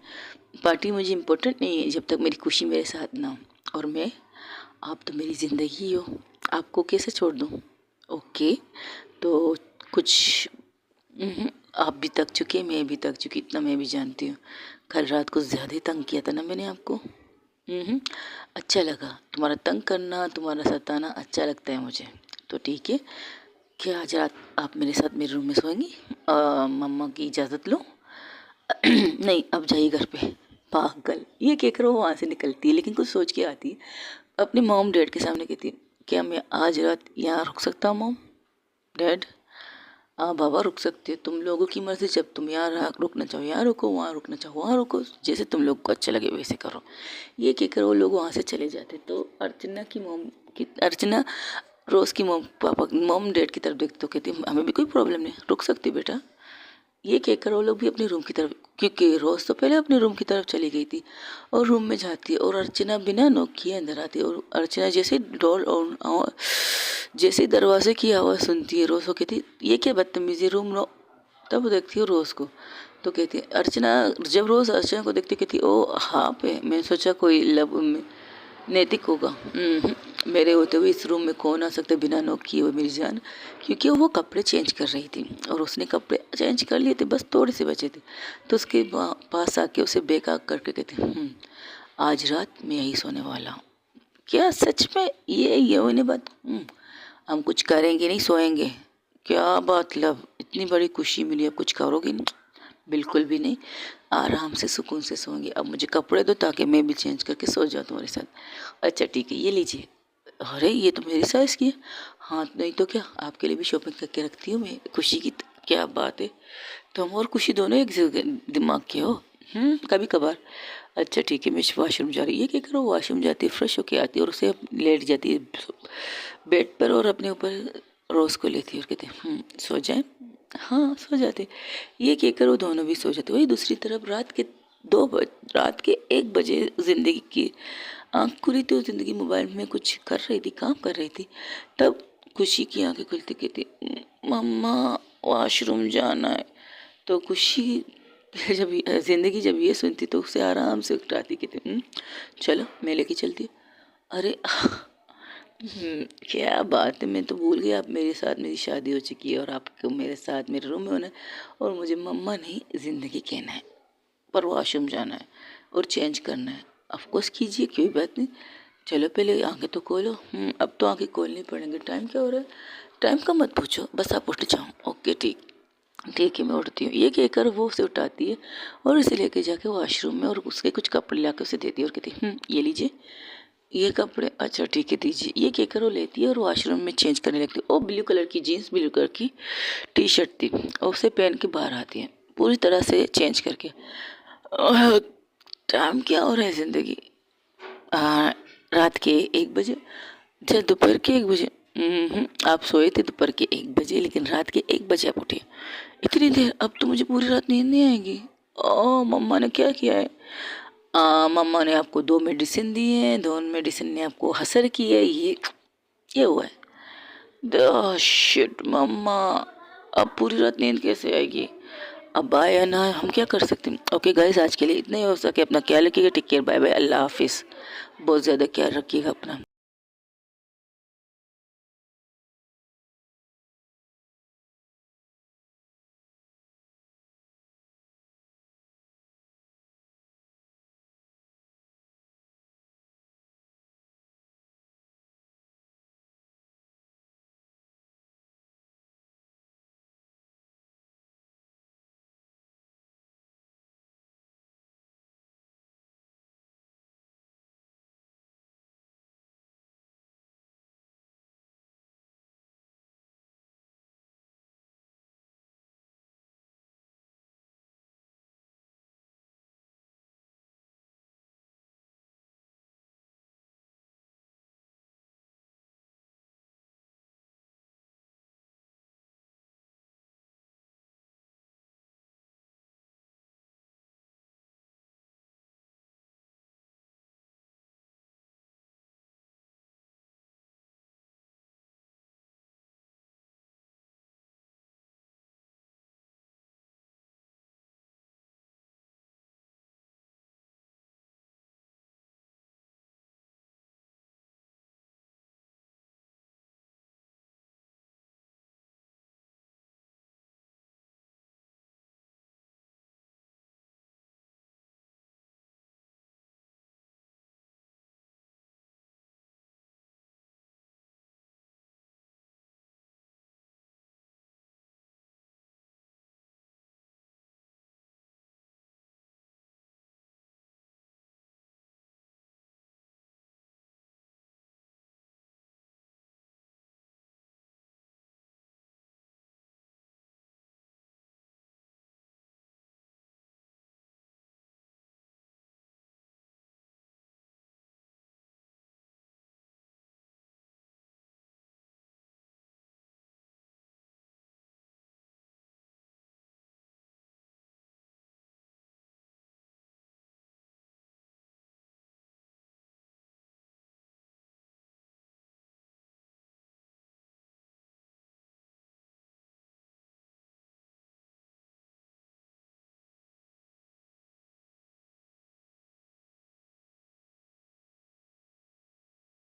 पार्टी मुझे इम्पोर्टेंट नहीं है जब तक मेरी खुशी मेरे साथ ना हो। और मैं, आप तो मेरी ज़िंदगी हो, आपको कैसे छोड़ दूँ। ओके, तो कुछ आप भी थक चुके, मैं भी थक चुकी, इतना मैं भी जानती हूँ। कल रात को ज़्यादा ही तंग किया था ना मैंने आपको। अच्छा लगा तुम्हारा तंग करना, तुम्हारा सताना अच्छा लगता है मुझे। तो ठीक है, क्या आज रात आप मेरे साथ मेरे रूम में सोएंगी। मम्मा की इजाज़त लो। नहीं, अब जाइए घर पे। पागल, ये कहकर वो वहाँ से निकलती है, लेकिन कुछ सोच के आती है। अपने मॉम डैड के सामने कहती है, क्या मैं आज रात यहाँ रुक सकता हूँ मॉम डैड। हाँ बाबा रुक सकते हो, तुम लोगों की मर्जी, जब तुम यहाँ रुकना चाहो यहाँ रुको, वहाँ रुकना चाहो वहाँ रुको, जैसे तुम लोग को अच्छा लगे वैसे करो। ये कहकर वो लोग वहाँ से चले जाते। तो अर्चना रोज़ की मॉम डैड की तरफ देखती तो कहती हमें भी कोई प्रॉब्लम नहीं, रुक सकती बेटा। ये कहकर वो लोग भी अपने रूम की तरफ, क्योंकि रोज़ तो पहले अपने रूम की तरफ चली गई थी, और रूम में जाती है और अर्चना बिना नॉक किए अंदर आती है। और अर्चना जैसे दरवाजे की आवाज़ सुनती है, रोज़ को कहती ये क्या बदतमीजी, रूम नो। तब वो देखती है रोज़ को, तो कहती है अर्चना, जब रोज़ अर्चना को देखती कहती ओ हाँ पे, मैं सोचा कोई नैतिक होगा। मेरे होते हुए इस रूम में कौन आ सकता बिना नॉक किए हुए मेरी जान। क्योंकि वो कपड़े चेंज कर रही थी और उसने कपड़े चेंज कर लिए थे, बस थोड़े से बचे थे। तो उसके पास आके उसे बेकाक करके कहते आज रात मैं यही सोने वाला हूँ। क्या सच में ये होने बात। हम कुछ करेंगे नहीं, सोएंगे। क्या मतलब, इतनी बड़ी खुशी मिली, अब कुछ करोगे नहीं। बिल्कुल भी नहीं, आराम से सुकून से सोएंगे। अब मुझे कपड़े दो ताकि मैं भी चेंज करके सो जाऊँ तुम्हारे साथ। अच्छा ठीक है, ये लीजिए। अरे ये तो मेरी साइज़ की है। हाँ नहीं तो क्या, आपके लिए भी शॉपिंग करके रखती हूँ मैं, खुशी की। क्या बात है, तो हम और खुशी दोनों एक दिमाग के हो। कभी कभार। अच्छा ठीक है, मैं वॉशरूम जा रही है, क्या करो, वॉशरूम जाती है, फ्रेश होके आती है और उसे लेट जाती है बेड पर और अपने ऊपर रोज़ को लेती है और कहते सो जाए। हाँ सो जाते। ये कहकर वो दोनों भी सो जाते। वही दूसरी तरफ रात के 1 बजे ज़िंदगी की आँख खुली तो ज़िंदगी मोबाइल में कुछ कर रही थी, काम कर रही थी। तब खुशी की आंखें खुलती, कहती मम्मा वॉशरूम जाना है। तो खुशी जब ज़िंदगी जब ये सुनती तो उसे आराम से उठाती, कहती चलो मैं लेके चलती हूँ। अरे क्या बात है, मैं तो भूल गई आप मेरे साथ, मेरी शादी हो चुकी है और आपको मेरे साथ मेरे रूम में होना है और मुझे मम्मा नहीं ज़िंदगी कहना है, पर वॉशरूम जाना है और चेंज करना है। ऑफकोर्स कीजिए, कोई बात नहीं। चलो पहले आंखें तो खोलो। अब तो आंखें खोलनी पड़ेंगे। टाइम क्या हो रहा है, टाइम का मत पूछो, बस आप उठ जाओ। ओके ठीक है, मैं उठती हूँ। ये कहकर वो उसे उठाती है और उसे लेके जाके वॉशरूम में और उसके कुछ कपड़े ला के उसे देती है और कहती ये लीजिए ये कपड़े। अच्छा ठीक है दीजिए। ये कहकर वो लेती है और वॉशरूम में चेंज करने लगती है। वो ब्लू कलर की जीन्स, ब्लू कलर की टी शर्ट थी और उसे पहन के बाहर आती है पूरी तरह से चेंज करके। टाइम क्या हो रहा है ज़िंदगी, रात के 1 बजे, जब दोपहर के 1 बजे। आप सोए थे दोपहर के 1 बजे, लेकिन रात के 1 बजे आप उठे। इतनी देर, अब तो मुझे पूरी रात नींद नहीं आएगी। ओ मम्मा ने क्या किया है। मम्मा ने आपको 2 मेडिसिन दी हैं, 2 मेडिसिन ने आपको असर की है। ये हुआ है। शिट मम्मा, अब पूरी रात नींद कैसे आएगी। अब बाय या ना, हम क्या कर सकते हैं। ओके गाइस, आज के लिए इतना ही हो सके। अपना ख्याल रखिएगा। टेक केयर, बाय बाय, अल्लाह हाफिज़। बहुत ज़्यादा ख्याल रखिएगा अपना।